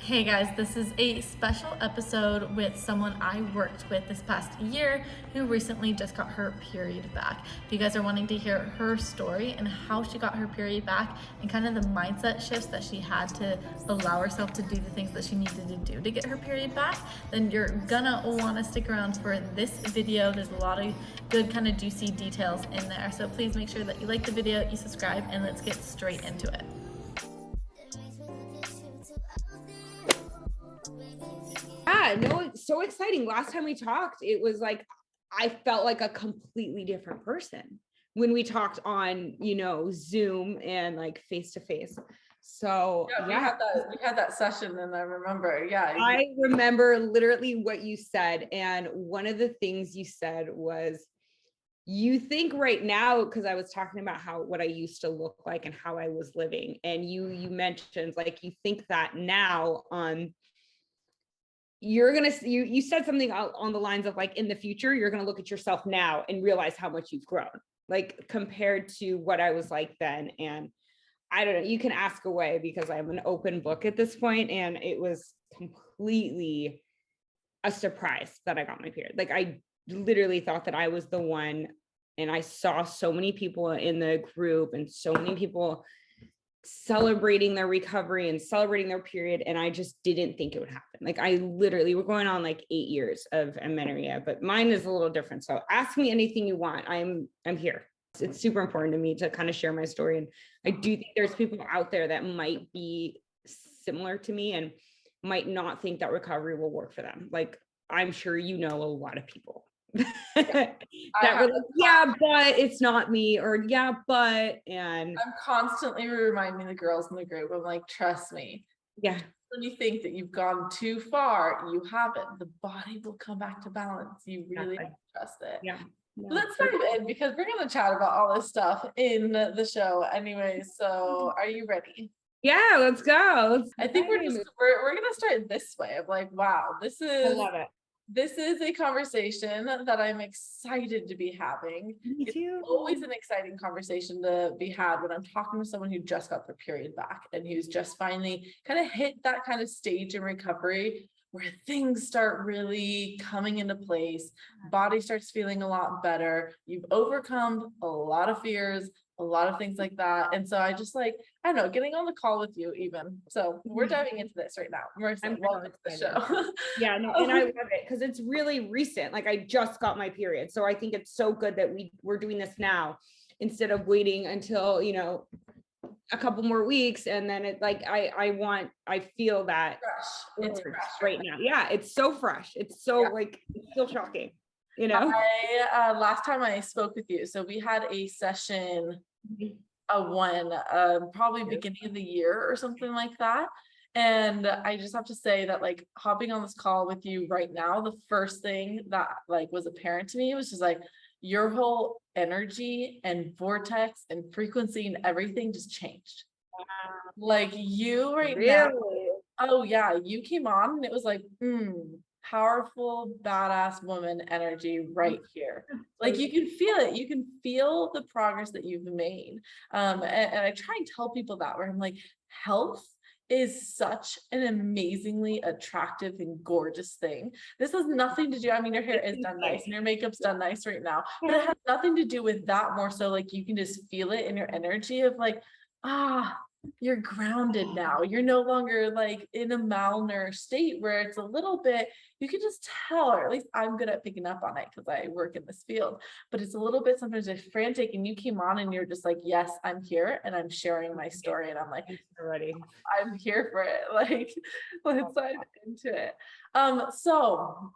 Hey guys, this is a special episode with someone I worked with this past year who recently just got her period back. If you guys are wanting to hear her story and how she got her period back and kind of the mindset shifts that she had to allow herself to do the things that she needed to do to get her period back, then you're gonna want to stick around for this video. There's a lot of good kind of juicy details in there. So please make sure that you like the video, you subscribe, and let's get straight into it. Yeah, no, it's so exciting. Last time we talked, it was like I felt like a completely different person when we talked on, Zoom and like face to face. So Yeah, we had that session, and I remember, I remember literally what you said. And one of the things you said was, you think right now, because I was talking about what I used to look like and how I was living. And you mentioned like you think that now you're gonna you said something on the lines of like, in the future you're gonna look at yourself now and realize how much you've grown, like compared to what I was like then. And I don't know, you can ask away because I'm an open book at this point, and it was completely a surprise that I got my period. Like I literally thought that I was the one, and I saw so many people in the group and so many people celebrating their recovery and celebrating their period, and I just didn't think it would happen. Like I literally, we're going on like 8 years of amenorrhea, but mine is a little different. So ask me anything you want. I'm here. It's super important to me to kind of share my story, and I do think there's people out there that might be similar to me and might not think that recovery will work for them. Like I'm sure a lot of people that were like, yeah, but it's not me, or yeah, but, and I'm constantly reminding the girls in the group, I'm like, trust me. Yeah. When you think that you've gone too far, you haven't. The body will come back to balance. You really have to trust it. Yeah. Let's dive in, because we're going to chat about all this stuff in the show anyway. So are you ready? Yeah, let's go. I think we're going to start this way of like, wow, I love it. This is a conversation that I'm excited to be having. Me too. It's always an exciting conversation to be had when I'm talking to someone who just got their period back and who's just finally kind of hit that kind of stage in recovery where things start really coming into place. Body starts feeling a lot better. You've overcome a lot of fears, a lot of things like that. And so I just like, I don't know, getting on the call with you even. So we're diving into this right now. Marissa, welcome to the show. Yeah, no, and I love it because it's really recent. Like I just got my period. So I think it's so good that we're doing this now instead of waiting until, a couple more weeks. And then it like, I feel that It's fresh right now. Yeah, it's so fresh. It's so like, it's still shocking. Last time I spoke with you, so we had a session probably beginning of the year or something like that. And I just have to say that like hopping on this call with you right now, the first thing that like was apparent to me was just like your whole energy and vortex and frequency and everything just changed. Like you right now. Oh yeah, you came on and it was like, powerful, badass woman energy right here. Like you can feel it. You can feel the progress that you've made. And I try and tell people that, where I'm like, health is such an amazingly attractive and gorgeous thing. This has nothing to do, I mean, your hair is done nice and your makeup's done nice right now, but it has nothing to do with that. More so like you can just feel it in your energy of like, you're grounded now. You're no longer like in a malnourished state where it's a little bit, you can just tell, or at least I'm good at picking up on it because I work in this field, but it's a little bit sometimes like frantic, and you came on and you're just like, yes, I'm here and I'm sharing my story. And I'm like, I'm here for it. Like, let's dive into it. So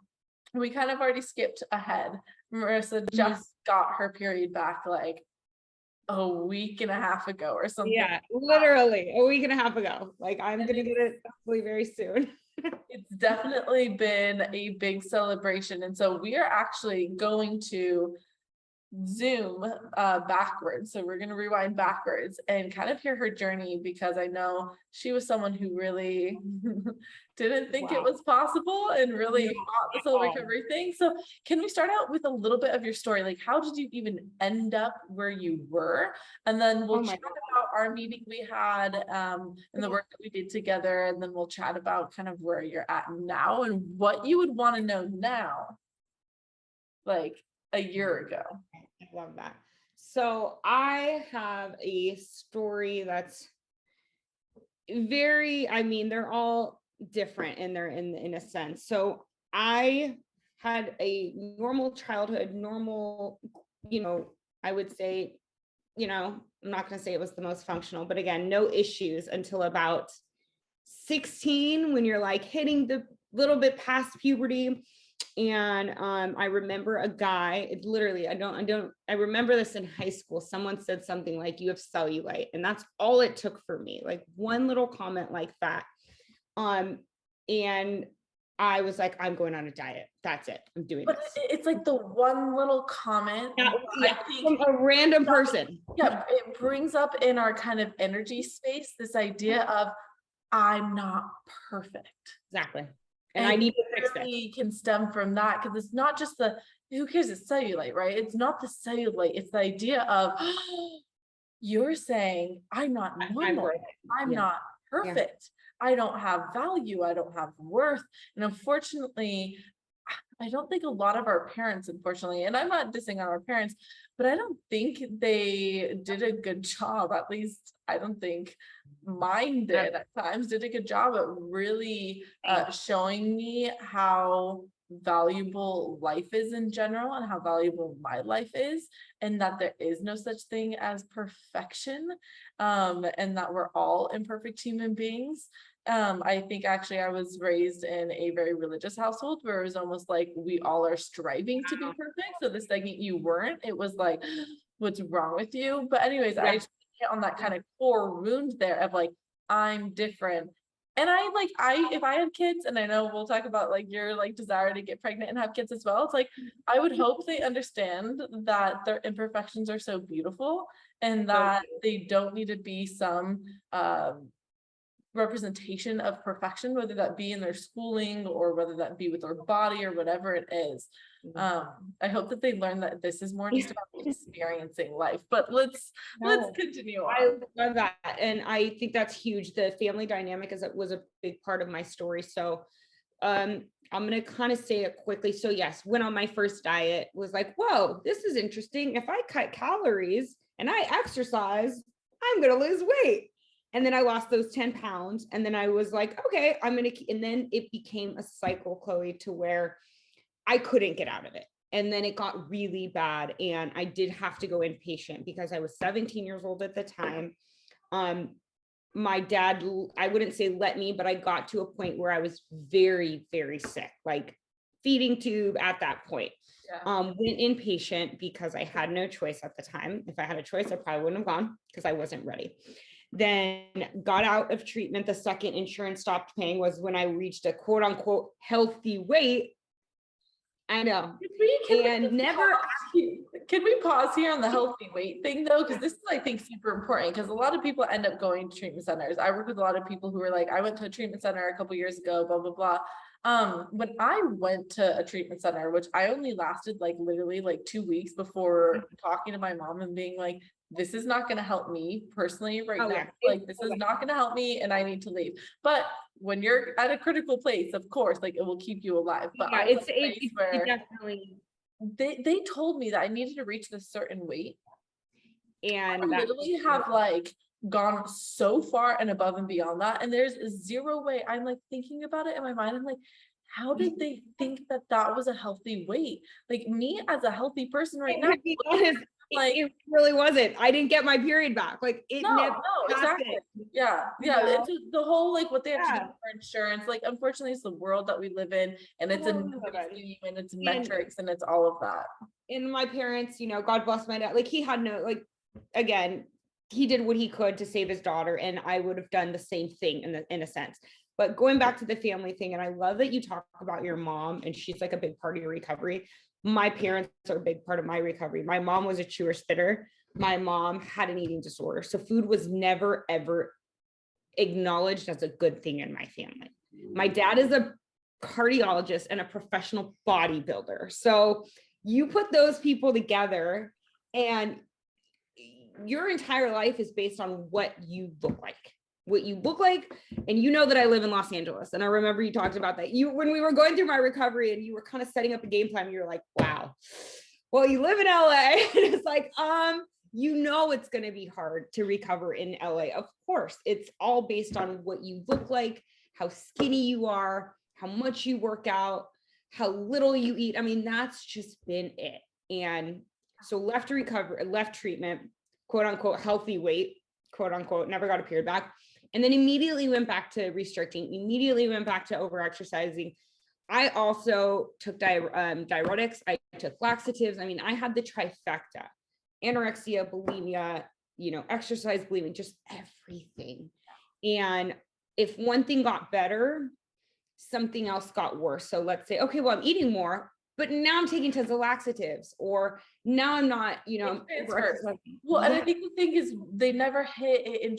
we kind of already skipped ahead. Marissa just got her period back like a week and a half ago or something. Yeah, literally a week and a half ago. Like I'm gonna get it hopefully very soon. It's definitely been a big celebration. And so we are actually going to zoom backwards. So we're going to rewind backwards and kind of hear her journey, because I know she was someone who really didn't think it was possible and really fought this whole recovery thing. So can we start out with a little bit of your story? Like, how did you even end up where you were? And then we'll chat about our meeting we had and the work that we did together. And then we'll chat about kind of where you're at now and what you would want to know now, like a year ago. I love that. So I have a story that's very, I mean, they're all different and they're in a sense. So I had a normal childhood, normal, I would say, I'm not going to say it was the most functional, but again, no issues until about 16, when you're like hitting the little bit past puberty. And I remember a guy, it literally, I remember this in high school. Someone said something like, you have cellulite. And that's all it took for me. Like one little comment like that. And I was like, I'm going on a diet. That's it. I'm doing this. It's like the one little comment. Yeah, from a random person. Yeah, it brings up in our kind of energy space this idea of, I'm not perfect. Exactly. And I need to fix it. Can stem from that, because it's not just who cares, it's cellulite, right? It's not the cellulite, it's the idea of you're saying I'm not normal, I'm not perfect, I don't have value, I don't have worth. And unfortunately, I don't think a lot of our parents, unfortunately, and I'm not dissing on our parents, but I don't think they did a good job. At least I don't think mine did at times, did a good job at really showing me how valuable life is in general and how valuable my life is, and that there is no such thing as perfection, and that we're all imperfect human beings. I think actually I was raised in a very religious household where it was almost like we all are striving to be perfect. So the second you weren't, it was like, what's wrong with you? But anyways, I just hit on that kind of core wound there of like, I'm different. And if I had kids, and I know we'll talk about like your like desire to get pregnant and have kids as well, it's like, I would hope they understand that their imperfections are so beautiful and that they don't need to be some representation of perfection, whether that be in their schooling or whether that be with their body or whatever it is. I hope that they learn that this is more just about experiencing life. But let's continue on. I love that, and I think that's huge. The family dynamic was a big part of my story. So I'm going to kind of say it quickly. So yes, went on my first diet, was like, whoa, this is interesting. If I cut calories and I exercise, I'm going to lose weight. And then I lost those 10 pounds. And then I was like, okay, and then it became a cycle, Chloe, to where I couldn't get out of it. And then it got really bad. And I did have to go inpatient because I was 17 years old at the time. My dad, I wouldn't say let me, but I got to a point where I was very, very sick, like feeding tube at that point. Went inpatient because I had no choice at the time. If I had a choice, I probably wouldn't have gone because I wasn't ready. Then got out of treatment. The second insurance stopped paying was when I reached a quote unquote healthy weight. I know. Can we pause here on the healthy weight thing though? Because this is, I think, super important, because a lot of people end up going to treatment centers. I work with a lot of people who are like, I went to a treatment center a couple years ago, blah, blah, blah. When I went to a treatment center, which I only lasted like literally like 2 weeks before talking to my mom and being like, this is not going to help me personally right now. Like, this is not going to help me and I need to leave. But when you're at a critical place, of course, like it will keep you alive. But it's definitely, they told me that I needed to reach this certain weight. And I literally have like gone so far and above and beyond that. And there's zero way. I'm like thinking about it in my mind. I'm like, how did they think that that was a healthy weight? Like me as a healthy person right now, like it really wasn't. I didn't get my period back. Like it never exactly. Yeah. It's the whole like what they have to do for insurance. Like unfortunately, it's the world that we live in, and it's and it's metrics and it's all of that. And my parents, God bless my dad. Like he had no, like, again, he did what he could to save his daughter, and I would have done the same thing in a sense. But going back to the family thing, and I love that you talk about your mom, and she's like a big part of your recovery. my parents are a big part of my recovery. My mom was a chewer spitter. My mom had an eating disorder. So food was never, ever acknowledged as a good thing in my family. My dad is a cardiologist and a professional bodybuilder. So you put those people together and your entire life is based on what you look like. What you look like. And you know that I live in Los Angeles. And I remember you talked about that. When we were going through my recovery and you were kind of setting up a game plan, you were like, wow, well, you live in LA. And it's like, you know, it's going to be hard to recover in LA. Of course, it's all based on what you look like, how skinny you are, how much you work out, how little you eat. I mean, that's just been it. And so left treatment, quote unquote, healthy weight, quote unquote, never got a period back. And then immediately went back to restricting, immediately went back to over-exercising. I also took diuretics, I took laxatives. I mean, I had the trifecta, anorexia, bulimia, exercise, bulimic, just everything. And if one thing got better, something else got worse. So let's say, okay, well, I'm eating more, but now I'm taking tons of laxatives, or now I'm not, well, and I think the thing is they never hit it in,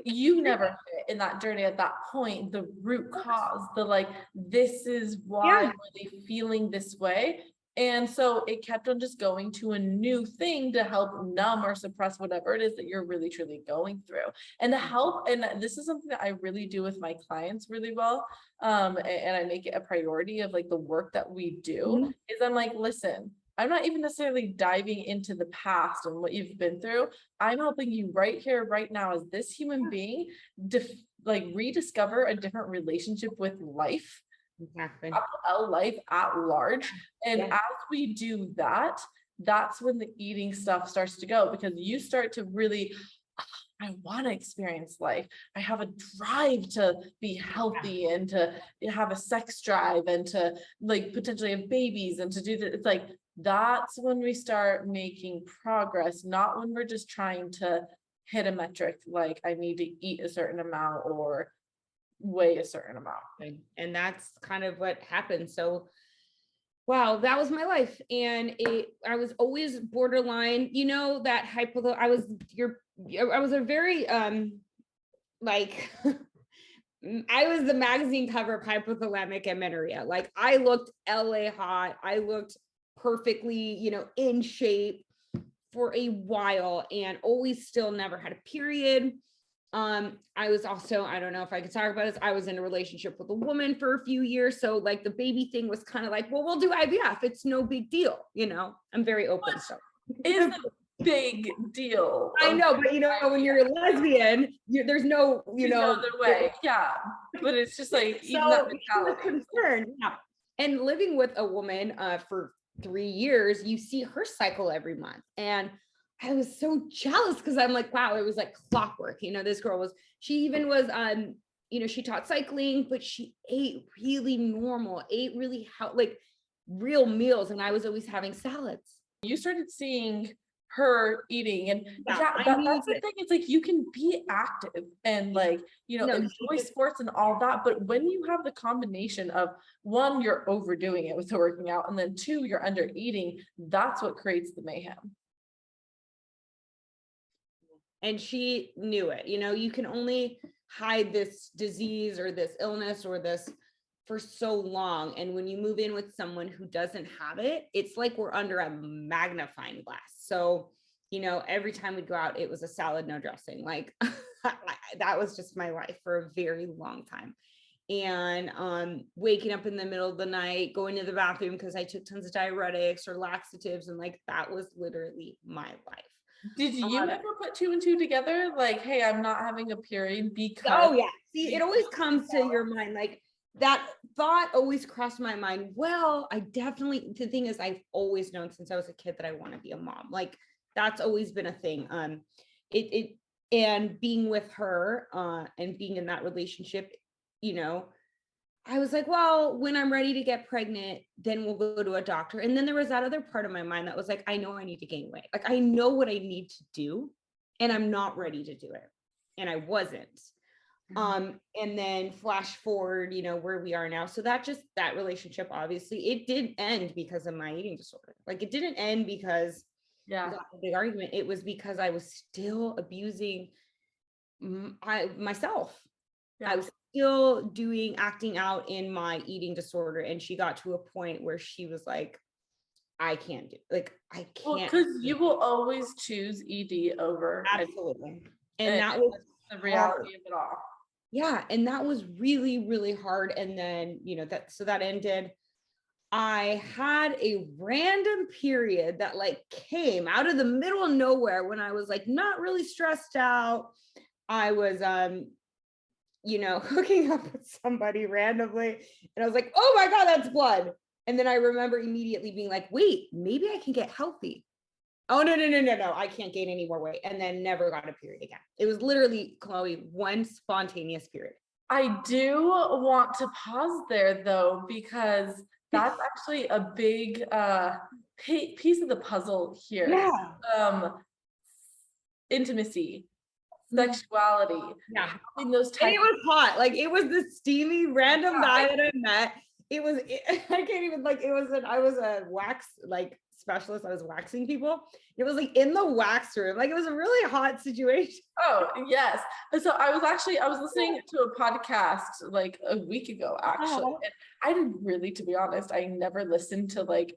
you never hit in that journey at that point, the root cause, the like, this is why were they feeling this way. And so it kept on just going to a new thing to help numb or suppress whatever it is that you're really truly going through. And to help, and this is something that I really do with my clients really well. And I make it a priority of like the work that we do is I'm like, listen, I'm not even necessarily diving into the past and what you've been through. I'm helping you right here, right now, as this human being, rediscover a different relationship with life. Exactly. Life at large. And as we do that, that's when the eating stuff starts to go, because you start to really, I want to experience life. I have a drive to be healthy and to have a sex drive and to like potentially have babies and to do that. It's like, that's when we start making progress, not when we're just trying to hit a metric, like I need to eat a certain amount or weigh a certain amount. And that's kind of what happened. So wow, that was my life. And I was always borderline, that I was a very like I was the magazine cover of hypothalamic amenorrhea. Like I looked LA hot, I looked perfectly, in shape for a while, and always still never had a period. I was also, I don't know if I could talk about this, I was in a relationship with a woman for a few years. So like the baby thing was kind of like, well, we'll do IVF. It's no big deal. I'm very open. So it's a big deal. I know, but when you're a lesbian, there's no, other way. Yeah. But it's just like, even so that mentality. Concerned. Yeah. And living with a woman for 3 years, you see her cycle every month. And I was so jealous because I'm like, wow, it was like clockwork. This girl she even was, she taught cycling, but she ate really normal, ate really like real meals. And I was always having salads. You started seeing her eating, and that's the thing. It's like, you can be active and like, enjoy sports and all that. But when you have the combination of one, you're overdoing it with the working out, and then two, you're under eating, that's what creates the mayhem. And she knew it. You can only hide this disease or this illness or this for so long. And when you move in with someone who doesn't have it, it's like we're under a magnifying glass. So, every time we'd go out, it was a salad, no dressing. Like that was just my life for a very long time. And waking up in the middle of the night, going to the bathroom because I took tons of diuretics or laxatives. And like, that was literally my life. Did you ever put two and two together? Like, hey, I'm not having a period because. Oh yeah. See, it always comes to your mind. Like that thought always crossed my mind. Well, the thing is, I've always known since I was a kid that I want to be a mom. Like that's always been a thing. And being with her, and being in that relationship, I was like, well, when I'm ready to get pregnant, then we'll go to a doctor. And then there was that other part of my mind that was like, I know I need to gain weight. Like, I know what I need to do, and I'm not ready to do it. And I wasn't. And then flash forward, where we are now. So that relationship, obviously, it did end because of my eating disorder. Like, it didn't end because we Yeah. got a big argument. It was because I was still abusing myself. Yeah. I was still acting out in my eating disorder. And she got to a point where she was like, I can't do, like, I Well, can't. because you will always choose ED over. Absolutely. And that was the reality of it all. Yeah. And that was really, really hard. And then, that ended. I had a random period that like came out of the middle of nowhere when I was like not really stressed out. I was hooking up with somebody randomly, and I was like, oh my God, that's blood. And then I remember immediately being like, wait, maybe I can get healthy. Oh, no, I can't gain any more weight. And then never got a period again. It was literally, Chloe, one spontaneous period. I do want to pause there though, because that's actually a big piece of the puzzle here. Yeah. Intimacy, sexuality, having those types. And it was hot. Like, it was this steamy random guy that I met. I can't even, like, I was a wax like specialist. I was waxing people. It was like in the wax room. Like, it was a really hot situation. Oh, yes. And so I was listening to a podcast like a week ago, actually. And I didn't really, to be honest, I never listened to like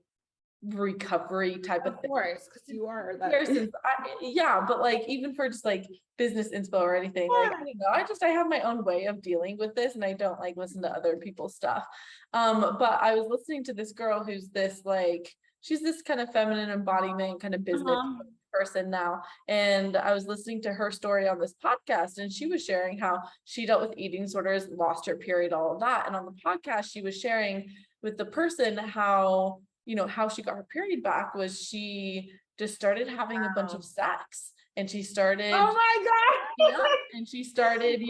recovery type of thing. Of course, because you are that. But like, even for just like business inspo or anything, like, I don't know, I have my own way of dealing with this, and I don't like listen to other people's stuff. But I was listening to this girl who's this like, she's this kind of feminine embodiment kind of business person now. And I was listening to her story on this podcast, and she was sharing how she dealt with eating disorders, lost her period, all of that. And on the podcast, she was sharing with the person how she got her period back was she just started having a bunch of sex, and she started, oh my God. and she started,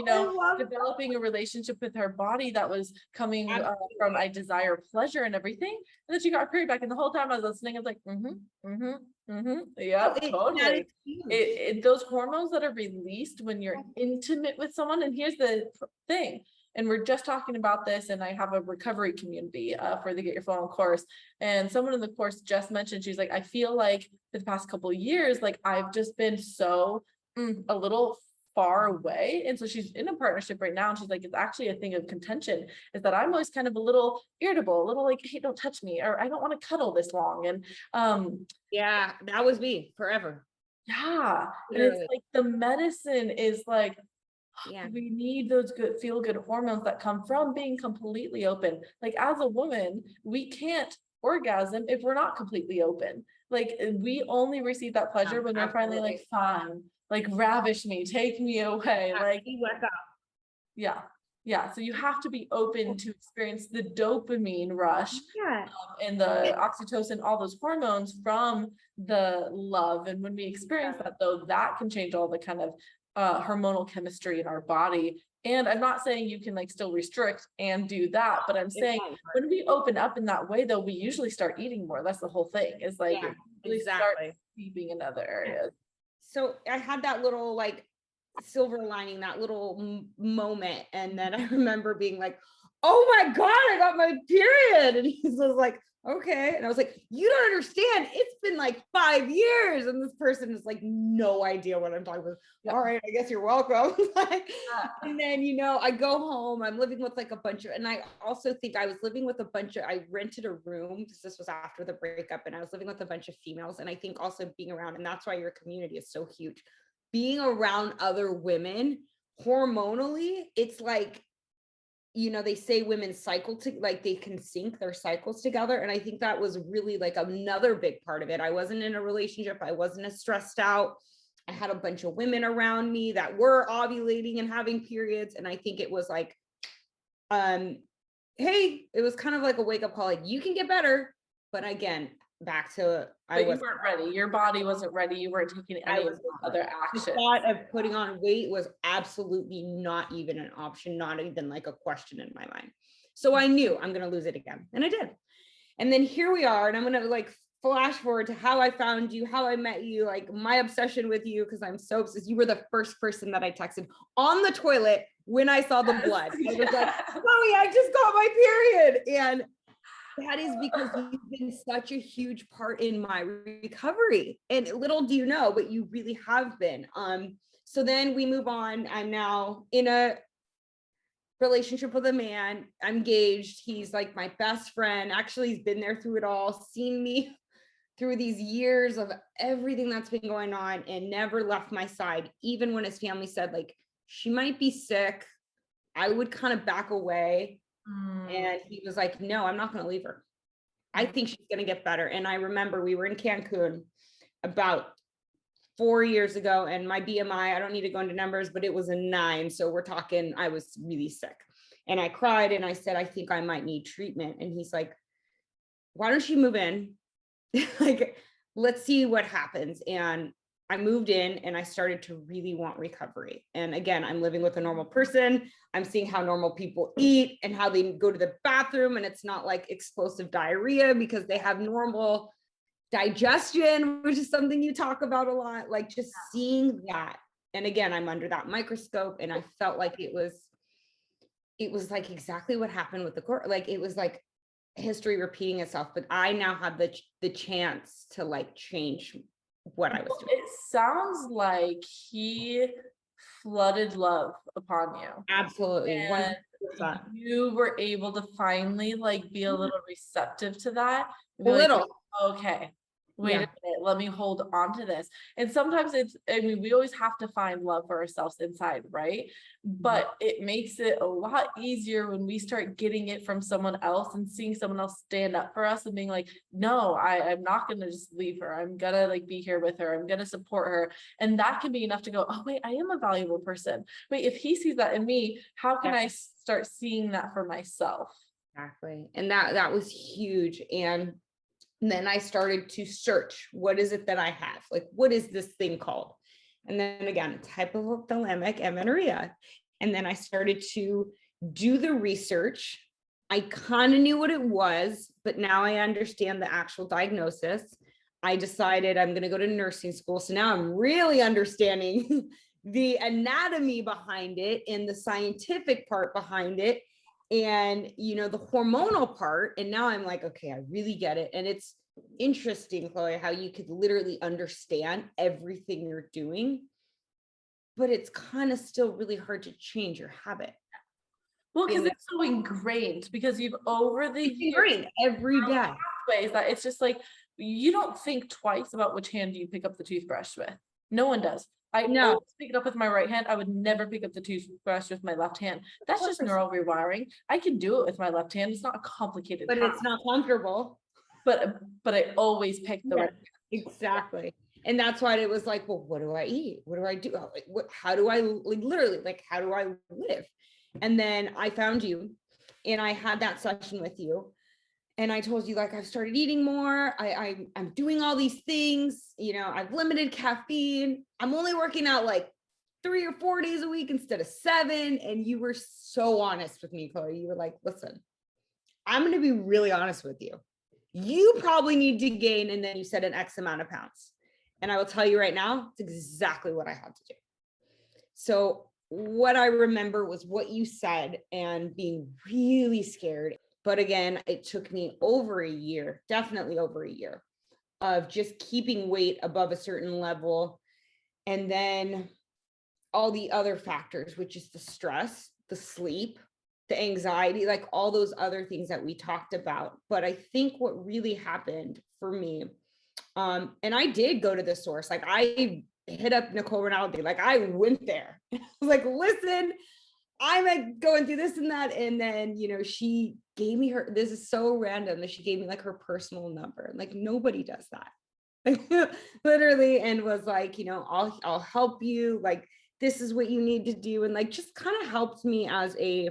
developing a relationship with her body that was coming from I desire pleasure and everything. And then she got her period back, and the whole time I was listening, I was like, yeah, totally. Those hormones that are released when you're intimate with someone. And here's the thing, and we're just talking about this, and I have a recovery community for the Get Your Flow On course. And someone in the course just mentioned, she's like, I feel like for the past couple of years, like I've just been so a little far away. And so she's in a partnership right now, and she's like, it's actually a thing of contention, is that I'm always kind of a little irritable, a little like, hey, don't touch me, or I don't want to cuddle this long. And yeah, that was me forever. Yeah. And it's like the medicine is like, we need those good feel good hormones that come from being completely open. Like, as a woman, we can't orgasm if we're not completely open. Like, we only receive that pleasure when they're finally like, fine, like, ravish me, take me away. Like, yeah. So you have to be open to experience the dopamine rush and the oxytocin, all those hormones from the love. And when we experience that, though, that can change all the kind of hormonal chemistry in our body. And I'm not saying you can like still restrict and do that, but I'm saying when we open up in that way, though, we usually start eating more. That's the whole thing, is like really start sleeping in other areas. So I had that little like silver lining, that little moment, and then I remember being like, oh my God, I got my period. And he was like, okay. And I was like, you don't understand, it's been like 5 years. And this person is like, no idea what I'm talking about. All right, I guess you're welcome. And then, I go home, I'm living with like a bunch of, and I also think I was living with I rented a room, because this was after the breakup, and I was living with a bunch of females. And I think also being around, and that's why your community is so huge, being around other women hormonally, it's like, they say women cycle to, like, they can sync their cycles together. And I think that was really like another big part of it. I wasn't in a relationship. I wasn't as stressed out. I had a bunch of women around me that were ovulating and having periods. And I think it was like, hey, it was kind of like a wake up call, like, you can get better. But again, back to, you weren't ready. Your body wasn't ready. You weren't taking any of the other actions. The thought of putting on weight was absolutely not even an option, not even like a question in my mind. So I knew I'm going to lose it again. And I did. And then here we are, and I'm going to like flash forward to how I found you, how I met you, like my obsession with you, because I'm so obsessed. You were the first person that I texted on the toilet when I saw the blood. I was like, Chloe, I just got my period. And that is because you've been such a huge part in my recovery. And little do you know, but you really have been. So then we move on. I'm now in a relationship with a man. I'm engaged. He's like my best friend. Actually, he's been there through it all, seen me through these years of everything that's been going on, and never left my side. Even when his family said like, she might be sick, I would kind of back away. And he was like, no, I'm not going to leave her. I think she's going to get better. And I remember we were in Cancun about 4 years ago, and my BMI, I don't need to go into numbers, but it was a 9. So we're talking, I was really sick. And I cried and I said, I think I might need treatment. And he's like, why don't you move in? Like, let's see what happens. And I moved in and I started to really want recovery. And again, I'm living with a normal person. I'm seeing how normal people eat and how they go to the bathroom, and it's not like explosive diarrhea because they have normal digestion, which is something you talk about a lot. Like just seeing that. And again, I'm under that microscope, and I felt like it was like exactly what happened with the court. Like it was like history repeating itself, but I now have the chance to like change what I was doing. It sounds like he flooded love upon you. Absolutely. And 100%. you were able to finally like be a little receptive to that. A little. Like, okay, wait Yeah. a minute, let me hold on to this. And sometimes I mean, we always have to find love for ourselves inside, right? But it makes it a lot easier when we start getting it from someone else and seeing someone else stand up for us and being like, no, I'm not gonna just leave her. I'm gonna like be here with her. I'm gonna support her. And that can be enough to go, oh wait, I am a valuable person. Wait, if he sees that in me, how can I start seeing that for myself? Exactly. And that was huge. And then I started to search, what is it that I have? Like, what is this thing called? And then again, hypothalamic amenorrhea. And then I started to do the research. I kind of knew what it was, but now I understand the actual diagnosis. I decided I'm going to go to nursing school. So now I'm really understanding the anatomy behind it and the scientific part behind it, and the hormonal part. And now I'm like, okay, I really get it. And it's interesting, Chloe, how you could literally understand everything you're doing, but it's kind of still really hard to change your habit. Well, because it's so ingrained, because you've over the years every day pathways that it's just like you don't think twice about which hand do you pick up the toothbrush with. No one does. I always pick it up with my right hand. I would never pick up the toothbrush with my left hand. That's just neural rewiring. I can do it with my left hand. It's not a complicated but task. It's not comfortable. But I always pick the right hand. Exactly. And that's why it was like, well, what do I eat? What do I do? How do I literally, like, how do I live? And then I found you and I had that session with you. And I told you, like, I've started eating more. I'm doing all these things, I've limited caffeine. I'm only working out like 3 or 4 days a week instead of 7. And you were so honest with me, Chloe. You were like, listen, I'm going to be really honest with you. You probably need to gain. And then you said an X amount of pounds. And I will tell you right now, it's exactly what I had to do. So what I remember was what you said and being really scared. But again, it took me over a year, definitely over a year, of just keeping weight above a certain level. And then all the other factors, which is the stress, the sleep, the anxiety, like all those other things that we talked about. But I think what really happened for me, and I did go to the source, like I hit up Nicole Rinaldi, like I went there. I was like, listen, I'm like going through this and that. And then, she gave me this is so random that she gave me like her personal number. Like nobody does that. Literally, and was like, I'll help you. Like, this is what you need to do. And like, just kind of helped me as a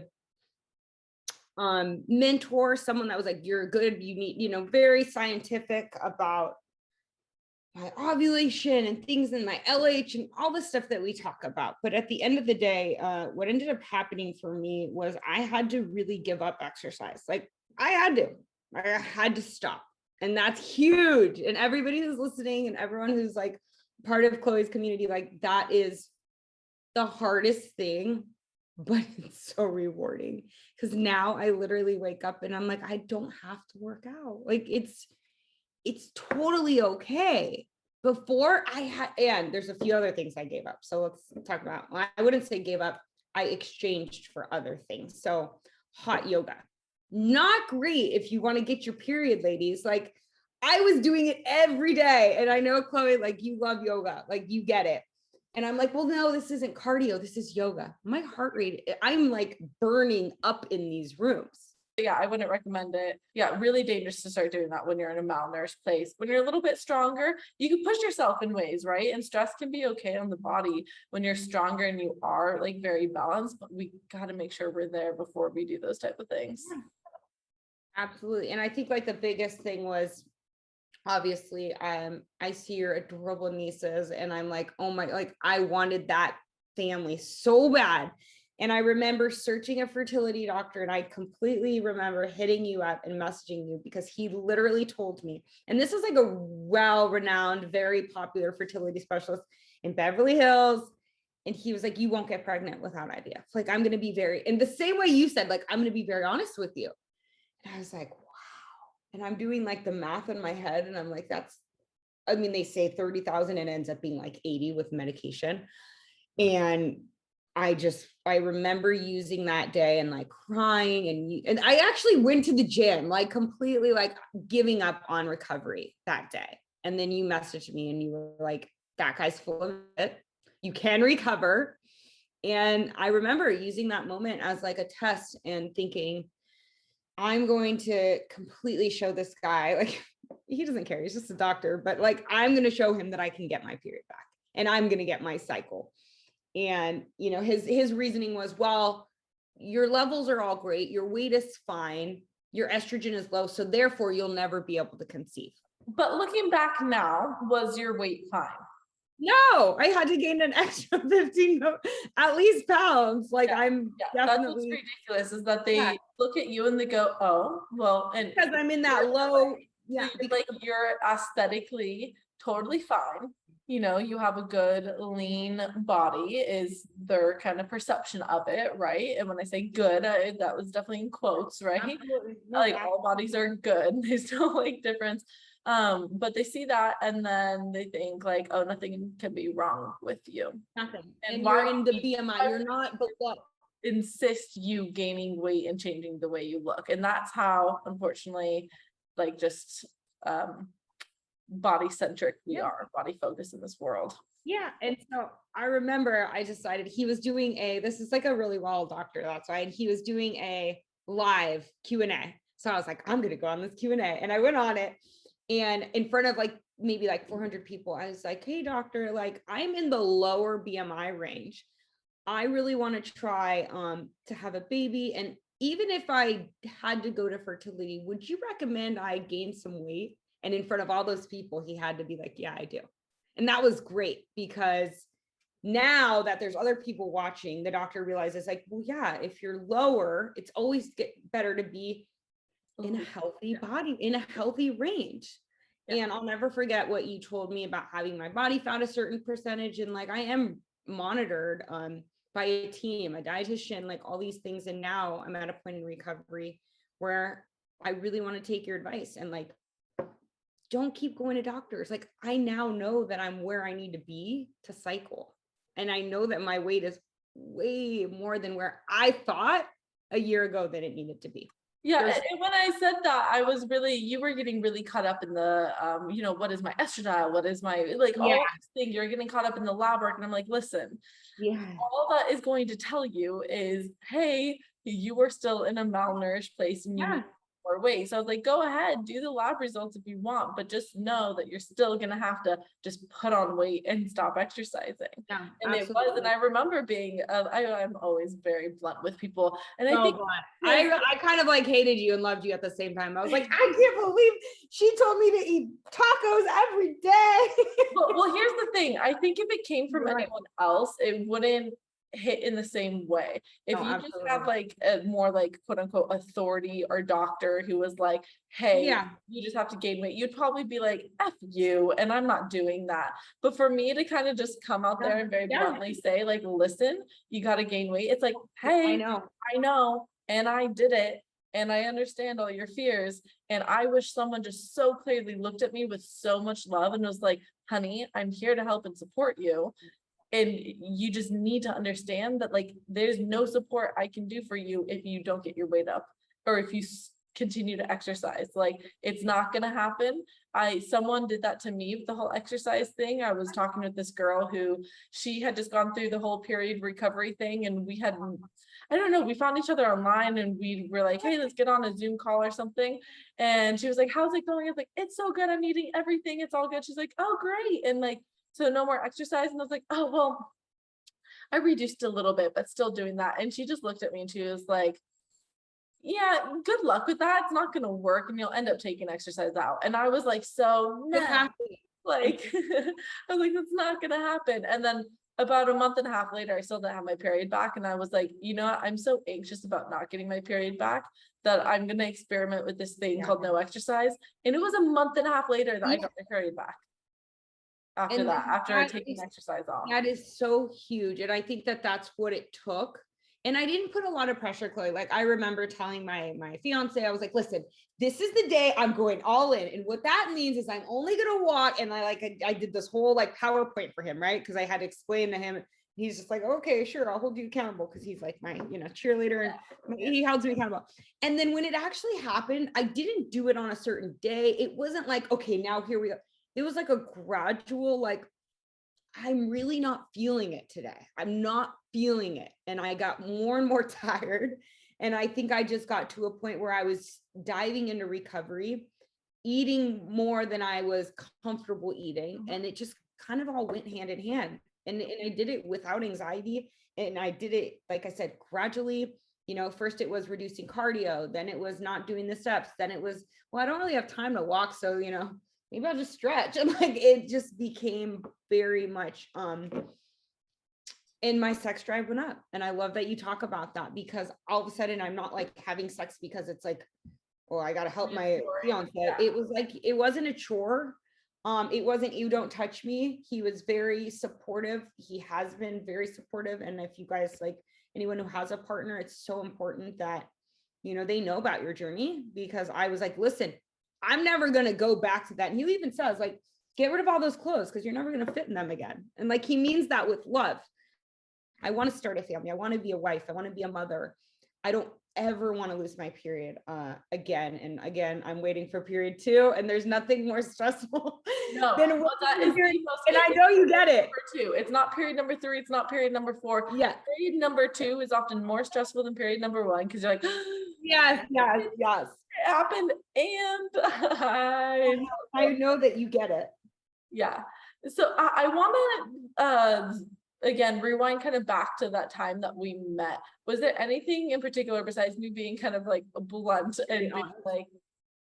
mentor, someone that was like, you're good. You need, very scientific about my ovulation and things in my LH and all the stuff that we talk about. But at the end of the day, what ended up happening for me was I had to really give up exercise. Like I had to stop. And that's huge. And everybody who's listening and everyone who's like part of Chloe's community, like that is the hardest thing, but it's so rewarding. Because now I literally wake up and I'm like, I don't have to work out. Like it's totally okay. Before I had, and there's a few other things I gave up. So let's talk about, I wouldn't say gave up, I exchanged for other things. So hot yoga, not great if you want to get your period, ladies. Like I was doing it every day. And I know, Chloe, like you love yoga, like you get it. And I'm like, well, no, this isn't cardio. This is yoga. My heart rate, I'm like burning up in these rooms. Yeah, I wouldn't recommend it. Yeah, really dangerous to start doing that when you're in a malnourished place. When you're a little bit stronger, you can push yourself in ways, right? And stress can be okay on the body when you're stronger and you are like very balanced, but we got to make sure we're there before we do those type of things. Absolutely. And I think like the biggest thing was obviously I see your adorable nieces and I'm like, oh my, like I wanted that family so bad. And I remember searching a fertility doctor and I completely remember hitting you up and messaging you because he literally told me, and this is like a well-renowned, very popular fertility specialist in Beverly Hills. And he was like, you won't get pregnant without IVF. Like, I'm going to be very, in the same way you said, like, I'm going to be very honest with you. And I was like, wow. And I'm doing like the math in my head. And I'm like, that's, I mean, they say 30,000 and it ends up being like 80 with medication. And I remember using that day and like crying and I actually went to the gym, like completely like giving up on recovery that day. And then you messaged me and you were like, that guy's full of it. You can recover. And I remember using that moment as like a test and thinking, I'm going to completely show this guy, like he doesn't care, he's just a doctor, but like I'm going to show him that I can get my period back and I'm going to get my cycle. And, you know, his reasoning was, well, your levels are all great. Your weight is fine. Your estrogen is low. So therefore you'll never be able to conceive. But looking back now, was your weight fine? No, I had to gain an extra 15 at least pounds. Like I'm That's what's ridiculous is that they look at you and they go, oh, well, and because I'm in that low, like you're aesthetically totally fine. You know, you have a good lean body is their kind of perception of it, right? And when I say good, that was definitely in quotes, right? Absolutely. Like all bodies are good. There's no like difference. But they see that and then they think like, oh, nothing can be wrong with you. Nothing. And you're in the BMI, you're not below. Insist you gaining weight and changing the way you look. And that's how, unfortunately, like just body centric we are, body focused in this world. Yeah. And so I remember I decided he was doing this is like a really well doctor, that's why, and he was doing a live Q&A. So I was like, I'm going to go on this Q&A. And I went on it and in front of like maybe like 400 people, I was like, hey doctor, like I'm in the lower BMI range. I really want to try to have a baby. And even if I had to go to fertility, would you recommend I gain some weight? And in front of all those people, he had to be like, yeah, I do. And that was great because now that there's other people watching, the doctor realizes like, well, yeah, if you're lower, it's always better to be in a healthy body, in a healthy range. Yeah. And I'll never forget what you told me about having my body fat a certain percentage. And like, I am monitored by a team, a dietitian, like all these things. And now I'm at a point in recovery where I really want to take your advice and like, don't keep going to doctors. Like I now know that I'm where I need to be to cycle. And I know that my weight is way more than where I thought a year ago that it needed to be. Yeah. And when I said that, I was really, you were getting really caught up in the, you know, what is my estradiol? What is my, like all these things, you're getting caught up in the lab work. And I'm like, listen, all that is going to tell you is, hey, you are still in a malnourished place and you need more weight. So I was like, go ahead, do the lab results if you want, but just know that you're still gonna have to just put on weight and stop exercising. Yeah, and absolutely. It was, and I remember being, I'm always very blunt with people, and I think I kind of like hated you and loved you at the same time. I was like, I can't believe she told me to eat tacos every day. Well, here's the thing. I think if it came from anyone else, it wouldn't hit in the same way. If No, you just absolutely. have like a more like quote unquote authority or doctor who was like, hey, Yeah. you just have to gain weight, you'd probably be like, F you, and I'm not doing that. But for me to kind of just come out there and very Yeah. bluntly say, like, listen, you got to gain weight. It's like, I hey, know. I know, and I did it, and I understand all your fears. And I wish someone just so clearly looked at me with so much love and was like, honey, I'm here to help and support you. And you just need to understand that like there's no support I can do for you if you don't get your weight up, or if you continue to exercise. Like, it's not gonna happen. Someone did that to me with the whole exercise thing. I was talking with this girl who, she had just gone through the whole period recovery thing, and we had, I don't know, we found each other online, and we were like, hey, let's get on a Zoom call or something. And she was like, how's it going? I was like, it's so good, I'm eating everything, it's all good. She's like, oh great. And like, so no more exercise. And I was like, oh, well, I reduced a little bit, but still doing that. And she just looked at me and she was like, yeah, good luck with that. It's not going to work, and you'll end up taking exercise out. And I was like, so nah, like, I was like, that's not going to happen. And then about a month and a half later, I still didn't have my period back. And I was like, you know what? I'm so anxious about not getting my period back that I'm going to experiment with this thing called no exercise. And it was a month and a half later that I got my period back. After that, after taking exercise off. That is so huge. And I think that that's what it took. And I didn't put a lot of pressure, Chloe. Like, I remember telling my fiance, I was like, listen, this is the day I'm going all in. And what that means is I'm only going to walk. And I did this whole like PowerPoint for him, right? Because I had to explain to him. He's just like, okay, sure, I'll hold you accountable, because he's like my, cheerleader, and he holds me accountable. And then when it actually happened, I didn't do it on a certain day. It wasn't like, okay, now here we go. It was like a gradual, like, I'm really not feeling it today. I'm not feeling it. And I got more and more tired. And I think I just got to a point where I was diving into recovery, eating more than I was comfortable eating. And it just kind of all went hand in hand. And I did it without anxiety. And I did it, like I said, gradually. First it was reducing cardio, then it was not doing the steps, then it was, well, I don't really have time to walk, so maybe I'll just stretch. And like, it just became very much, and my sex drive went up. And I love that you talk about that, because all of a sudden I'm not like having sex because it's like, well, I got to help my fiance. Yeah. It was like, it wasn't a chore. It wasn't, you don't touch me. He was very supportive. He has been very supportive. And if you guys, like, anyone who has a partner, it's so important that, they know about your journey, because I was like, listen, I'm never going to go back to that. And he even says, like, get rid of all those clothes, because you're never going to fit in them again. And like, he means that with love. I want to start a family. I want to be a wife. I want to be a mother. I don't ever want to lose my period again. And again, I'm waiting for period 2, and there's nothing more stressful than that is period. And I know you get it. Number 2. It's not period number 3. It's not period number 4. Yeah. Period number 2 is often more stressful than period number 1, because you're like, yes. It happened, and I know that you get it. Yeah. So I want to again rewind kind of back to that time that we met. Was there anything in particular, besides me being kind of like blunt and being like,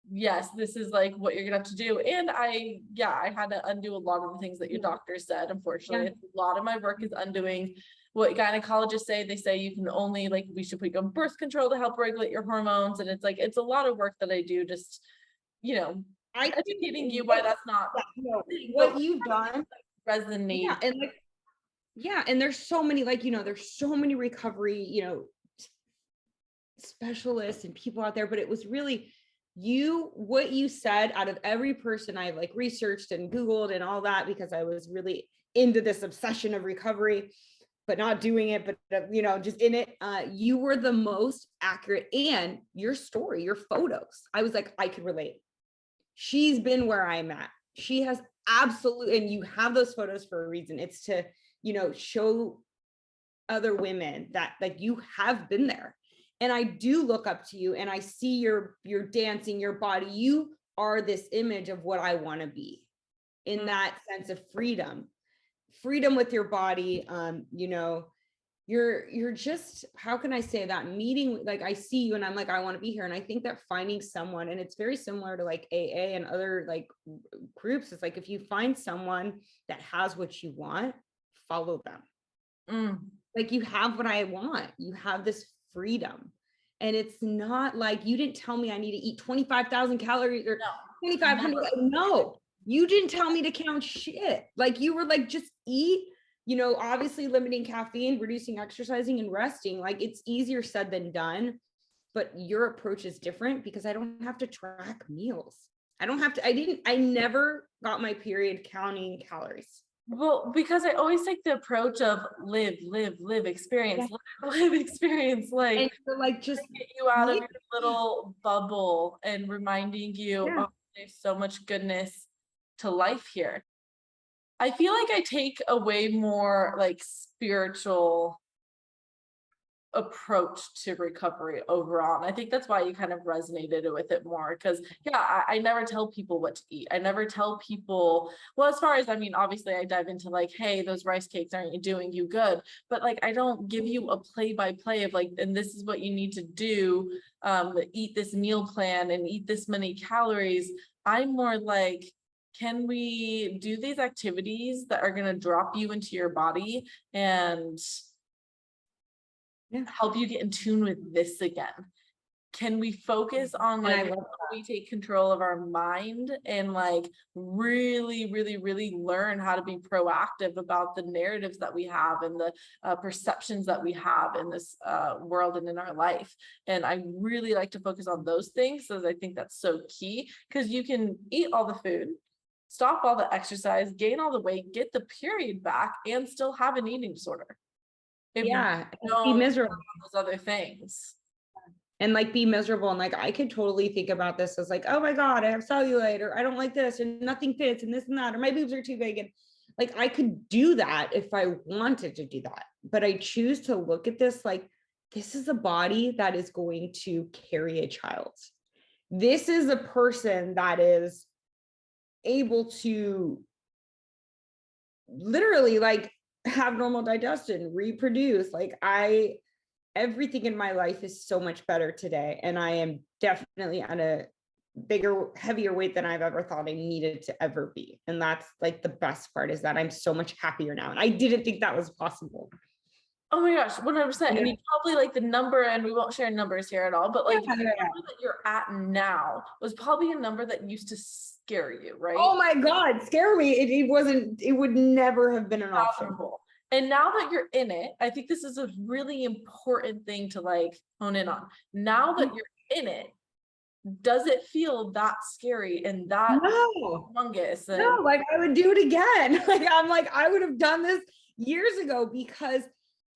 yes, this is like what you're gonna have to do? And I had to undo a lot of the things that your doctor said. Unfortunately, a lot of my work is undoing what gynecologists say. They say you can only, like, we should put you on birth control to help regulate your hormones. And it's like, it's a lot of work that I do, just, educating you why that's not what you've done resonate. And there's so many, like, there's so many recovery, specialists and people out there, but it was really what you said out of every person I've like researched and Googled and all that, because I was really into this obsession of recovery, but not doing it, but just in it. You were the most accurate, and your story, your photos, I was like, I could relate. She's been where I'm at. She has absolutely, and you have those photos for a reason. It's to, show other women that like you have been there. And I do look up to you, and I see your dancing, your body. You are this image of what I want to be, in that sense of freedom with your body. You're just, how can I say that, meeting, like, I see you and I'm like, I want to be here. And I think that finding someone, and it's very similar to like AA and other like groups, it's like, if you find someone that has what you want, follow them. Like you have what I want. You have this freedom. And it's not like you didn't tell me I need to eat 25,000 calories or 2,500. never. No, you didn't tell me to count shit. Like you were like, just eat, obviously limiting caffeine, reducing exercising and resting. Like it's easier said than done. But your approach is different because I don't have to track meals. I never got my period counting calories. Well, because I always take the approach of live, experience, live, experience, like, And so like just get you out of your little bubble and reminding you, oh, there's so much goodness to life here. I feel like I take a way more like spiritual approach to recovery overall. And I think that's why you kind of resonated with it more. Because I never tell people what to eat. I never tell people, well, as far as, I mean, obviously I dive into like, hey, those rice cakes aren't doing you good. But like, I don't give you a play-by-play of like, and this is what you need to do, eat this meal plan and eat this many calories. I'm more like, can we do these activities that are going to drop you into your body and help you get in tune with this again? Can we focus on like how we take control of our mind and like really learn how to be proactive about the narratives that we have and the perceptions that we have in this world and in our life? And I really like to focus on those things, because I think that's so key, because you can eat all the food, stop all the exercise, gain all the weight, get the period back, and still have an eating disorder. If be miserable. Those other things. And like be miserable. And like I could totally think about this as like, oh my God, I have cellulite, or I don't like this, and nothing fits, and this and that, or my boobs are too big. And like I could do that if I wanted to do that. But I choose to look at this like, this is a body that is going to carry a child. This is a person that is able to literally like have normal digestion, reproduce. Like everything in my life is so much better today. And I am definitely at a bigger, heavier weight than I've ever thought I needed to ever be. And that's like the best part, is that I'm so much happier now. And I didn't think that was possible. Oh my gosh, 100%. And you probably like the number, and we won't share numbers here at all, but like the number that you're at now was probably a number that used to scare you, right? Oh my God, scare me. It would never have been an option. And now that you're in it, I think this is a really important thing to like hone in on. Now that you're in it, does it feel that scary and that humongous? No, like I would do it again. Like I'm like, I would have done this years ago, because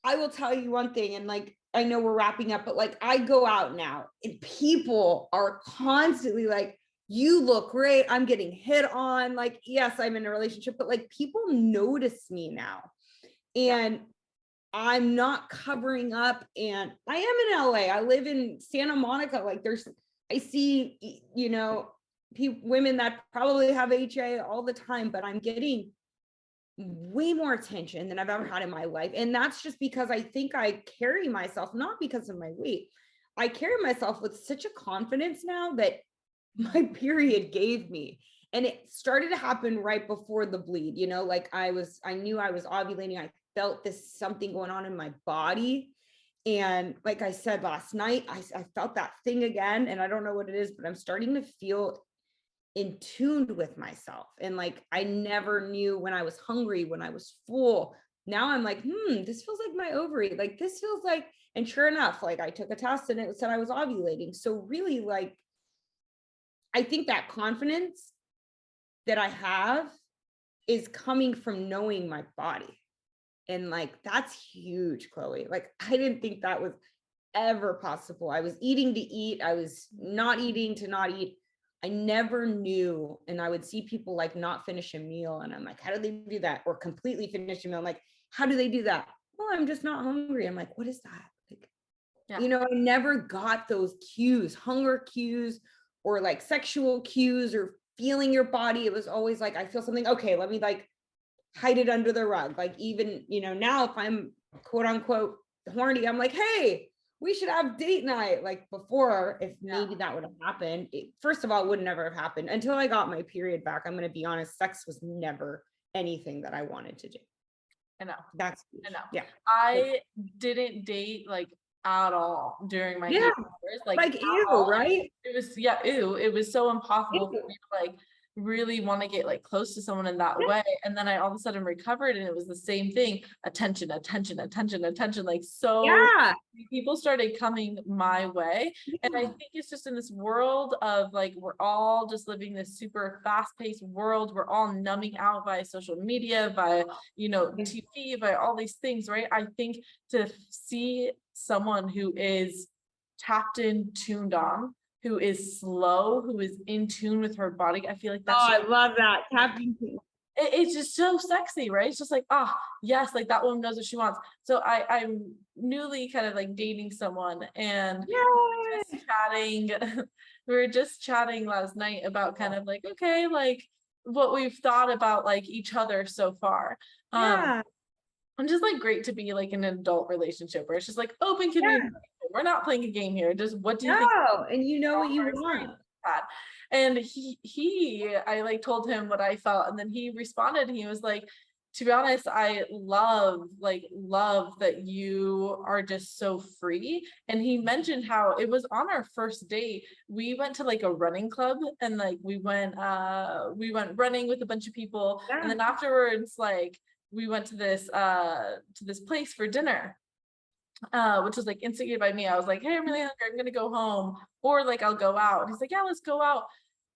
I will tell you one thing, and like I know we're wrapping up, but like I go out now and people are constantly like, you look great. I'm getting hit on. Like, yes, I'm in a relationship, but like people notice me now. And I'm not covering up. And I am in LA. I live in Santa Monica. Like I see, women that probably have HA all the time, but I'm getting way more attention than I've ever had in my life. And that's just because I think I carry myself, not because of my weight. I carry myself with such a confidence now that my period gave me. And it started to happen right before the bleed, like I knew I was ovulating. I felt something going on in my body. And like I said last night, I felt that thing again, and I don't know what it is, but I'm starting to feel in tune with myself. And like, I never knew when I was hungry, when I was full. Now I'm like, this feels like my ovary. Like this feels like, and sure enough, like I took a test and it said I was ovulating. So really, like, I think that confidence that I have is coming from knowing my body. And like, that's huge, Chloe. Like, I didn't think that was ever possible. I was eating to eat. I was not eating to not eat. I never knew. And I would see people like not finish a meal. And I'm like, how do they do that? Or completely finish a meal. I'm like, how do they do that? Well, I'm just not hungry. I'm like, what is that? Like, I never got those cues, hunger cues, or like sexual cues, or feeling your body. It was always like, I feel something. Okay, let me like hide it under the rug. Like even, now if I'm quote unquote horny, I'm like, hey, we should have date night. Like before, if maybe that would have happened, first of all, it would never have happened until I got my period back. I'm going to be honest, sex was never anything that I wanted to do. I know. That's I know. yeah. I didn't date like at all during my Yeah. 8 years, like Like at ew, all. right? It was, yeah, ew. It was so impossible Ew. for me to like really want to get like close to someone in that way. And then I all of a sudden recovered and it was the same thing. Attention, attention, attention, attention. Like so Yeah. many people started coming my way. And I Yeah. think it's just in this world of like, we're all just living this super fast-paced world. We're all numbing out via social media, via, you know, TV, via all these things, right? I think to see someone who is tapped in, tuned on, who is slow, who is in tune with her body, I feel like Oh, that's I love that. Tapping. it's just so sexy, right? It's just like, ah, yes, like that woman knows what she wants. So I'm newly kind of like dating someone and Yay. just chatting. We were just chatting last night about kind of like, okay, like what we've thought about like each other so far. Yeah. I'm just like great to be like in an adult relationship where it's just like open communication. We're not playing a game here. Just what do you think? No, and you know what you Our want. experience had. And I like told him what I felt, and then he responded. He was like, to be honest, I love that you are just so free. And he mentioned how it was on our first date. We went to like a running club and like we went running with a bunch of people. Yeah. And then afterwards, like we went to this place for dinner. Which was like instigated by me. I was like, hey, I'm really hungry, I'm gonna go home, or like I'll go out. And he's like, yeah, let's go out.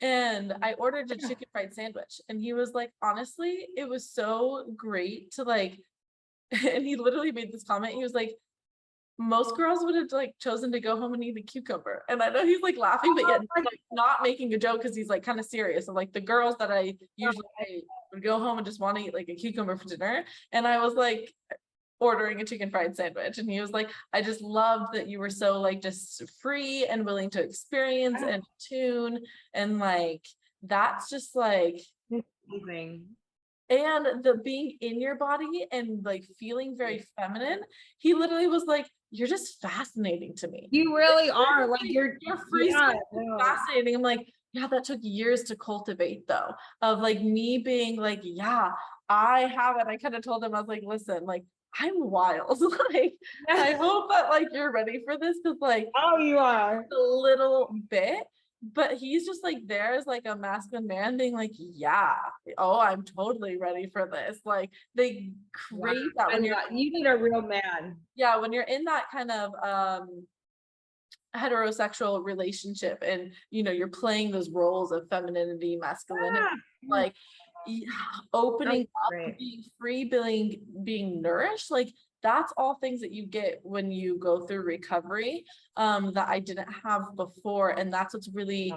And I ordered a chicken fried sandwich, and he was like, honestly, it was so great to like, and he literally made this comment. He was like, most girls would have like chosen to go home and eat a cucumber. And I know he's like laughing, but yet like not making a joke because he's like kind of serious. And like the girls that I usually date would go home and just want to eat like a cucumber for dinner. And I was like, ordering a chicken fried sandwich, and he was like, I just loved that you were so like just free and willing to experience and tune, and like that's just like Amazing. and the being in your body and like feeling very feminine. He literally was like, you're just fascinating to me. You really are like You're free yeah, fascinating. I'm like, yeah, that took years to cultivate though, of like me being like, yeah, I have it. I kind of told him, I was like, listen, like I'm wild. Like I hope that like you're ready for this, because like oh, you are a little bit, but he's just like there as like a masculine man being like, yeah, oh, I'm totally ready for this. Like they crave that when you need a real man. yeah, when you're in that kind of heterosexual relationship, and you know you're playing those roles of femininity, masculinity, like opening up, being free, being nourished, like that's all things that you get when you go through recovery, that I didn't have before. And that's what's really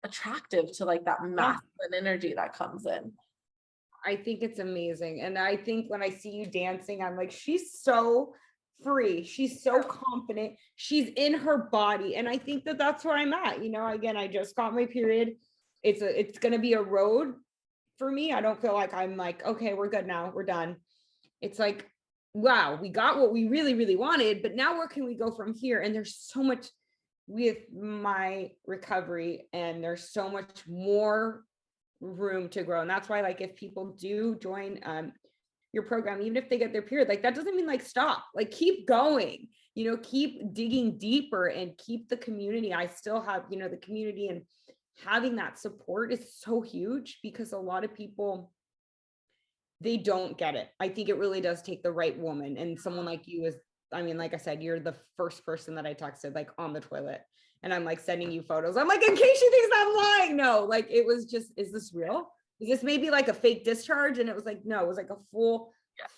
attractive to like that masculine energy that comes in. I think it's amazing. And I think when I see you dancing, I'm like, she's so free. She's so confident. She's in her body. And I think that that's where I'm at. You know, again, I just got my period. It's going to be a road for me. I don't feel like I'm like, okay, we're good now. We're done. It's like, wow, we got what we really, really wanted, but now where can we go from here? And there's so much with my recovery, and there's so much more room to grow. And that's why, like, if people do join your program, even if they get their period, like that doesn't mean like stop, like keep going, you know, keep digging deeper and keep the community. I still have, you know, the community, and having that support is so huge, because a lot of people, they don't get it. I think it really does take the right woman, and someone like you is, I mean, like I said, you're the first person that I texted like on the toilet, and I'm like sending you photos. I'm like, in case she thinks I'm lying. No, like it was just, is this real? Is this maybe like a fake discharge? And it was like, no, it was like a full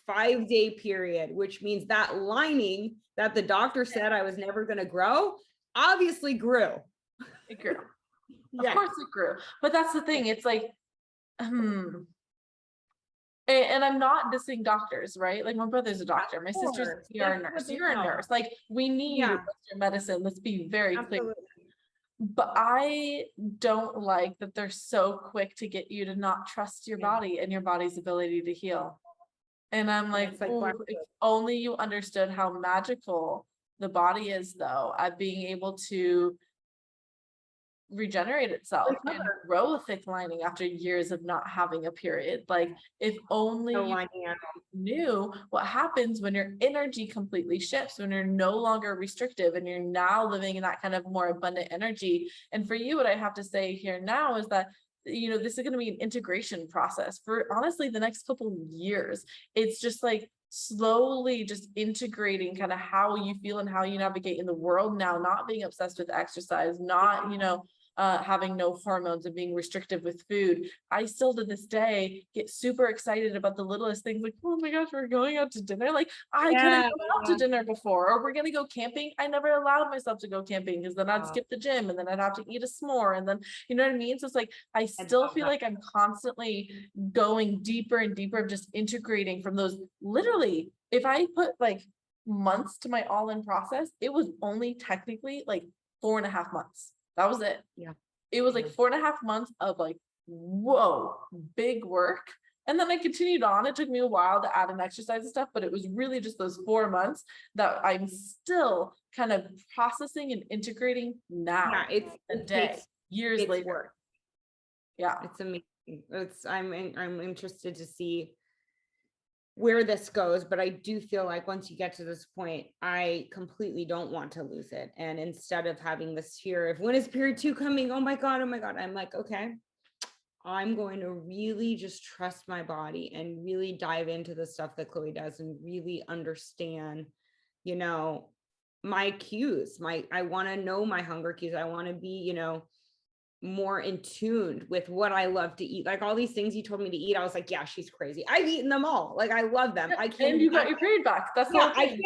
5-day period, which means that lining that the doctor said I was never going to grow obviously grew. It grew. Of course it grew. But that's the thing. It's like, and I'm not dissing doctors, right? Like my brother's a doctor, my sister's a PR nurse, you're a nurse. Like we need Western medicine. Let's be very clear. But I don't like that they're so quick to get you to not trust your body and your body's ability to heal. And I'm like, if only you understood how magical the body is, though, at being able to regenerate itself For and sure. grow a thick lining after years of not having a period. Like if only No you lining at knew what happens when your energy completely shifts, when you're no longer restrictive and you're now living in that kind of more abundant energy. And for you, what I have to say here now is that, you know, this is going to be an integration process for honestly the next couple of years. It's just like slowly just integrating kind of how you feel and how you navigate in the world now, not being obsessed with exercise, not, you know, having no hormones and being restrictive with food. I still to this day get super excited about the littlest things, like, oh my gosh, we're going out to dinner. Like I couldn't Yeah, go out to dinner before, or we're gonna go camping. I never allowed myself to go camping because then I'd skip the gym and then I'd have to eat a s'more. And then, you know what I mean? So it's like, I still feel like I'm constantly going deeper and deeper of just integrating from those. Literally, if I put like months to my all-in process, it was only technically like 4.5 months. That was it. Yeah. It was like 4.5 months of like, whoa, big work. And then I continued on. It took me a while to add in exercise and stuff, but it was really just those 4 months that I'm still kind of processing and integrating now. Yeah, it's a day, years it's later. work. Yeah. It's amazing. I'm interested to see where this goes, but I do feel like once you get to this point, I completely don't want to lose it. And instead of having this fear of when is period 2 coming? Oh my God, I'm like, okay, I'm going to really just trust my body and really dive into the stuff that Chloe does and really understand, you know, my cues. I want to know my hunger cues. I want to be, you know, more in tune with what I love to eat. Like all these things you told me to eat, I was like, yeah, she's crazy. I've eaten them all. Like I love them. I can't. And you got your period back. That's the whole thing.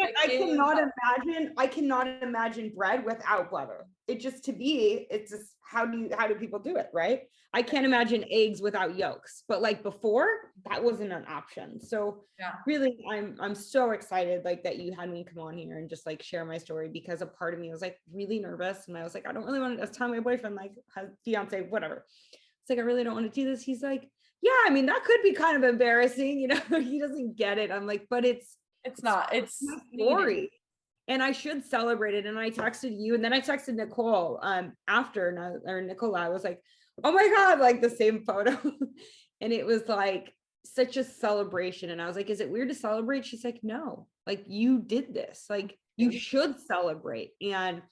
I cannot imagine bread without butter. It just it's just how do people do it, right? I can't imagine eggs without yolks, but like before that wasn't an option. So Yeah. really I'm so excited like that you had me come on here and just like share my story, because a part of me was like really nervous and I was like, I don't really want to tell my boyfriend, like fiance, whatever. It's like, I really don't want to do this. He's like, yeah, I mean, that could be kind of embarrassing, you know. He doesn't get it. I'm like, but it's not, it's my story. And I should celebrate it. And I texted you and then I texted Nicole after, or Nicola, I was like, oh my God, like the same photo. And it was like such a celebration. And I was like, is it weird to celebrate? She's like, no, like you did this, like you should celebrate. And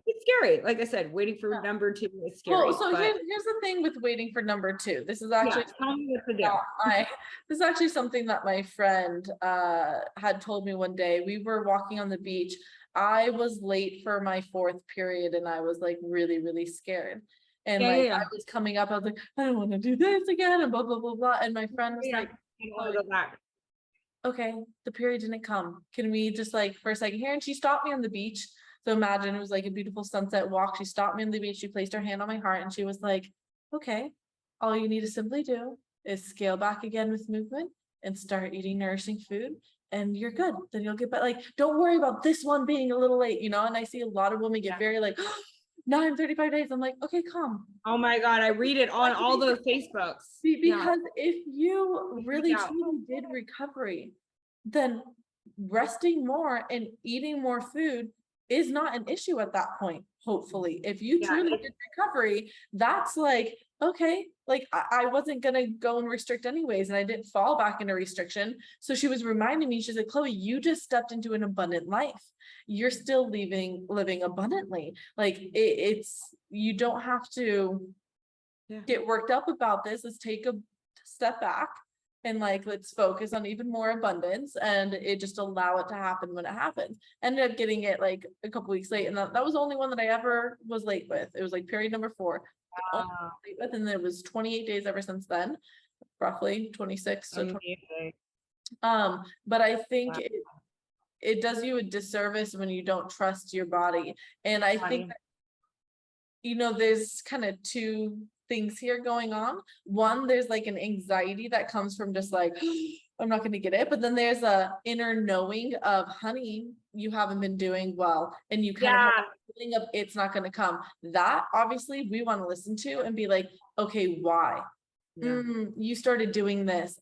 it's scary. Like I said, waiting for number 2 is scary. Well, so here's the thing with waiting for number 2. This is actually this is actually something that my friend had told me one day. We were walking on the beach. I was late for my 4th period and I was like really, really scared. And I was coming up, I was like, I don't want to do this again, and blah, blah, blah, blah. And my friend was like, okay, the period didn't come. Can we just like for a second here? And she stopped me on the beach. So imagine it was like a beautiful sunset walk. She stopped me on the beach. She placed her hand on my heart and she was like, okay, all you need to simply do is scale back again with movement and start eating nourishing food and you're good. Then you'll get back. Like, don't worry about this one being a little late, you know? And I see a lot of women get very like, now I'm 35 days. I'm like, okay, calm. Oh my God. I read it on all those Facebooks. Because if you really truly did recovery, then resting more and eating more food is not an issue at that point. Hopefully, if you truly did recovery, that's like, okay, like I wasn't going to go and restrict anyways. And I didn't fall back into restriction. So she was reminding me, she's like, Chloe, you just stepped into an abundant life. You're still living abundantly. Like it's, you don't have to get worked up about this. Let's take a step back and like, let's focus on even more abundance and it just allow it to happen when it happens. Ended up getting it like a couple weeks late. And that was the only one that I ever was late with. It was like period number 4. Late with, and it was 28 days ever since then, roughly 26 to 28. But I think it does you a disservice when you don't trust your body. And I think that, you know, there's kind of 2 things here going on. One, there's like an anxiety that comes from just like, I'm not going to get it. But then there's a inner knowing of, honey, you haven't been doing well. And you kind of have a feeling of it's not going to come. That obviously we want to listen to and be like, okay, why? Yeah. You started doing this.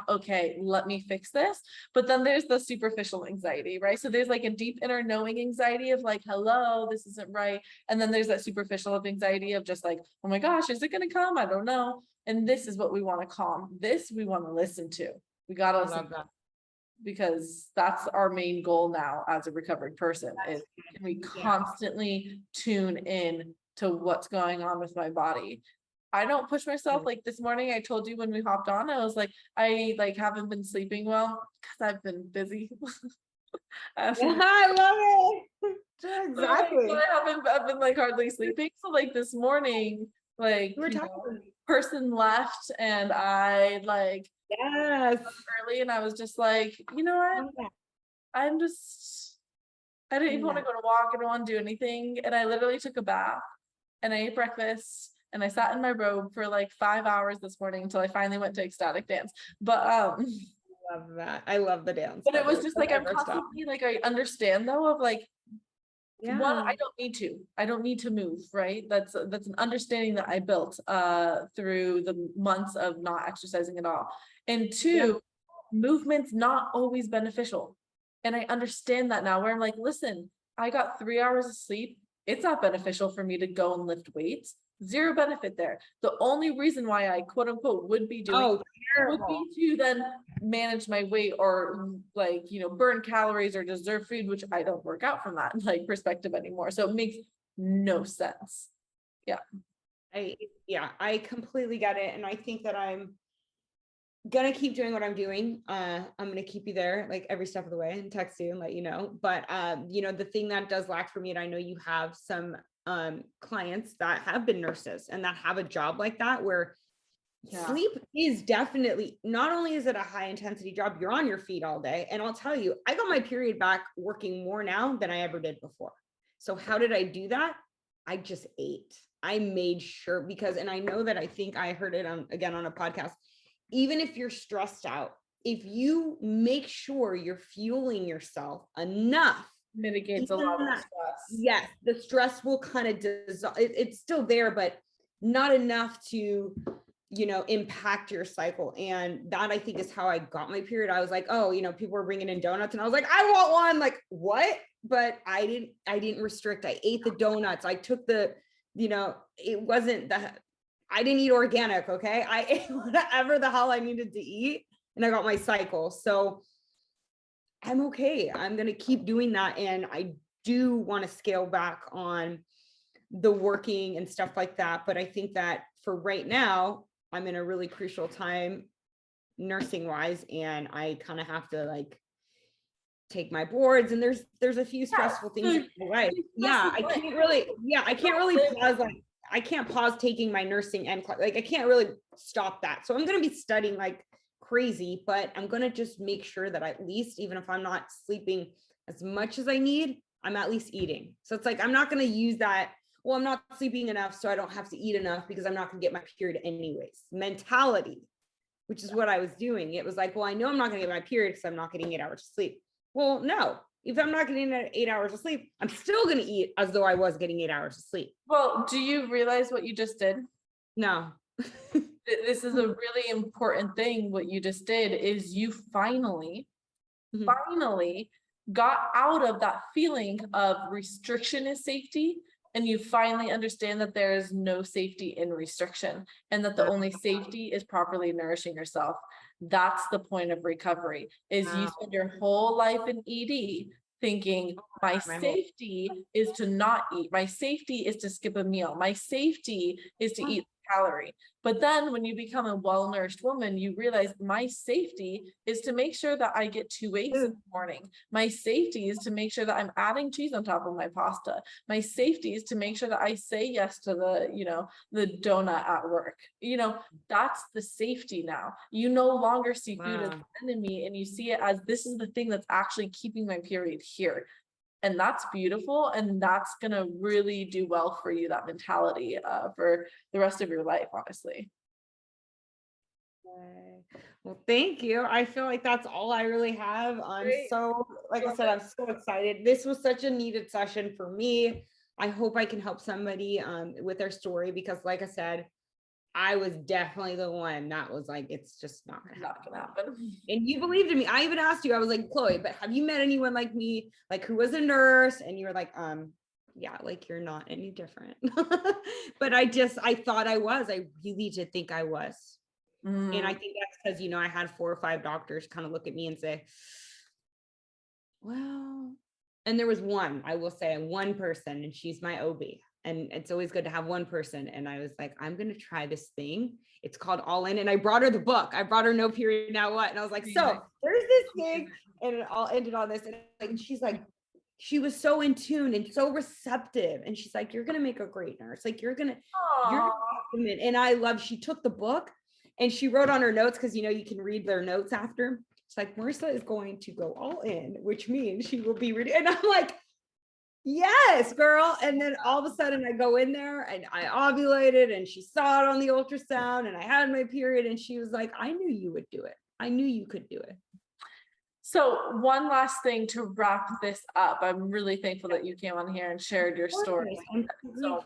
Okay, let me fix this. But then there's the superficial anxiety, right? So there's like a deep inner knowing anxiety of like, hello, this isn't right. And then there's that superficial of anxiety of just like, oh my gosh, is it going to come? I don't know. And this is what we want to calm. This we want to listen to. We got to I listen love that. because that's our main goal now as a recovered person is can we Yeah. constantly tune in to what's going on with my body. I don't push myself. Like this morning, I told you when we hopped on, I was like, I like haven't been sleeping well because I've been busy. I love it. Exactly. I've been like hardly sleeping. So like this morning, like You were talking. person left and I like Yes. early and I was just like, you know what? I'm just, I didn't even want to go to walk. I don't want to do anything. And I literally took a bath and I ate breakfast and I sat in my robe for like 5 hours this morning until I finally went to ecstatic dance. But Love that. I love the dance. but it was just like I'm constantly like I understand though of like one, I don't need to move, right? That's an understanding that I built through the months of not exercising at all. And two, movement's not always beneficial. And I understand that now where I'm like, listen, I got 3 hours of sleep. It's not beneficial for me to go and lift weights. Zero benefit there. The only reason why I quote unquote would be doing would be to then manage my weight or like, you know, burn calories or deserve food, which I don't work out from that like perspective anymore. So it makes no sense. I completely get it. And I think that I'm gonna keep doing what I'm doing. I'm gonna keep you there like every step of the way and text you and let you know. But you know, the thing that does lack for me, and I know you have some clients that have been nurses and that have a job like that where sleep is definitely, not only is it a high intensity job, you're on your feet all day. And I'll tell you, I got my period back working more now than I ever did before. So how did I do that? I just ate. I made sure because, and I know that I think I heard it on a podcast, even if you're stressed out, if you make sure you're fueling yourself enough, Mitigates a lot of stress. Yes, the stress will kind of dissolve. It's still there, but not enough to, you know, impact your cycle. And that I think is how I got my period. I was like, oh, you know, people were bringing in donuts and I was like, I want one. Like, what? But I didn't restrict. I ate the donuts. I took the, you know, it wasn't that I didn't eat organic. Okay. I ate whatever the hell I needed to eat and I got my cycle. So I'm okay. I'm going to keep doing that. And I do want to scale back on the working and stuff like that. But I think that for right now, I'm in a really crucial time nursing wise. And I kind of have to like take my boards and there's a few stressful things in my life. I can't really pause. Like I can't pause taking my nursing and like, I can't really stop that. So I'm going to be studying like crazy, but I'm going to just make sure that at least, even if I'm not sleeping as much as I need, I'm at least eating. So it's like, I'm not going to use that. Well, I'm not sleeping enough, so I don't have to eat enough because I'm not going to get my period anyways. Mentality, which is what I was doing. It was like, well, I know I'm not going to get my period because I'm not getting 8 hours of sleep. Well, no, if I'm not getting 8 hours of sleep, I'm still going to eat as though I was getting 8 hours of sleep. Well, do you realize what you just did? No. This is a really important thing. What you just did is you finally got out of that feeling of restriction is safety. And you finally understand that there is no safety in restriction and that the only safety is properly nourishing yourself. That's the point of recovery, is you spend your whole life in ED thinking my safety is to not eat. My safety is to skip a meal. My safety is to eat calorie. But then when you become a well-nourished woman, you realize my safety is to make sure that I get 2 eggs in the morning. My safety is to make sure that I'm adding cheese on top of my pasta. My safety is to make sure that I say yes to the, you know, the donut at work. You know, that's the safety now. You no longer see food as an enemy and you see it as this is the thing that's actually keeping my period here. And that's beautiful. And that's going to really do well for you, that mentality for the rest of your life, honestly. Well, thank you. I feel like that's all I really have. I'm so, like I said, I'm so excited. This was such a needed session for me. I hope I can help somebody with their story because like I said, I was definitely the one that was like, it's just not gonna happen. And you believed in me. I even asked you, I was like, Chloe, but have you met anyone like me, like who was a nurse? And you were like, yeah, like you're not any different. But I thought I was. I really did think I was. And I think that's because, I had 4 or 5 doctors kind of look at me and say, well, and there was one, I will say, one person, and she's my OB. And it's always good to have one person. And I was like, I'm going to try this thing. It's called All In. And I brought her the book. I brought her No Period Now What. And I was like, so there's this thing. And it all ended on this. And she's like, she was so in tune and so receptive. And she's like, you're going to make a great nurse. Like you're going to, and she took the book and she wrote on her notes, because, you can read their notes after. It's like, Marissa is going to go all in, which means she will be ready. And I'm like, yes, girl. And then all of a sudden I go in there and I ovulated and she saw it on the ultrasound and I had my period and she was like, I knew you would do it. I knew you could do it. So one last thing to wrap this up. I'm really thankful that you came on here and shared your story. So,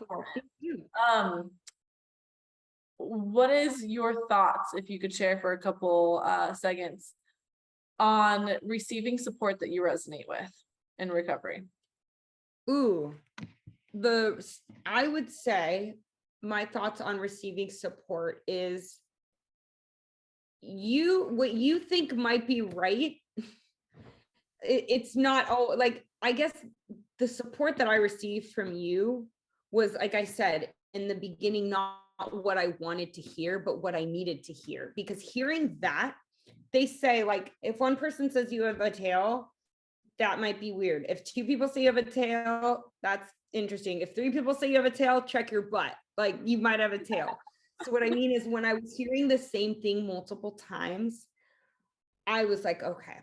what is your thoughts, if you could share for a couple seconds, on receiving support that you resonate with in recovery? I would say my thoughts on receiving support is what you think might be right. It's not all, like, I guess the support that I received from you was, like I said, in the beginning, not what I wanted to hear, but what I needed to hear. Because hearing that, they say, like, if one person says you have a tail, that might be weird. If 2 people say you have a tail, that's interesting. If 3 people say you have a tail, check your butt. Like you might have a tail. So what I mean is, when I was hearing the same thing multiple times, I was like, okay,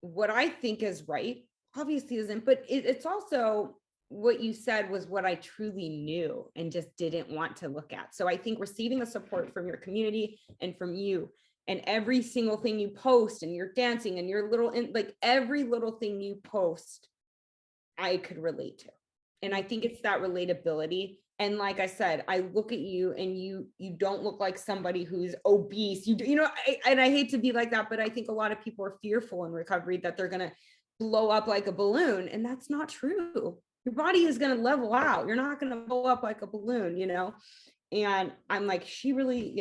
what I think is right obviously isn't, but it's also what you said was what I truly knew and just didn't want to look at. So I think receiving the support from your community and from you, and every single thing you post and you're dancing and your like every little thing you post, I could relate to. And I think it's that relatability. And like I said, I look at you and you don't look like somebody who's obese. And I hate to be like that, but I think a lot of people are fearful in recovery that they're going to blow up like a balloon. And that's not true. Your body is going to level out. You're not going to blow up like a balloon, And I'm like, she really,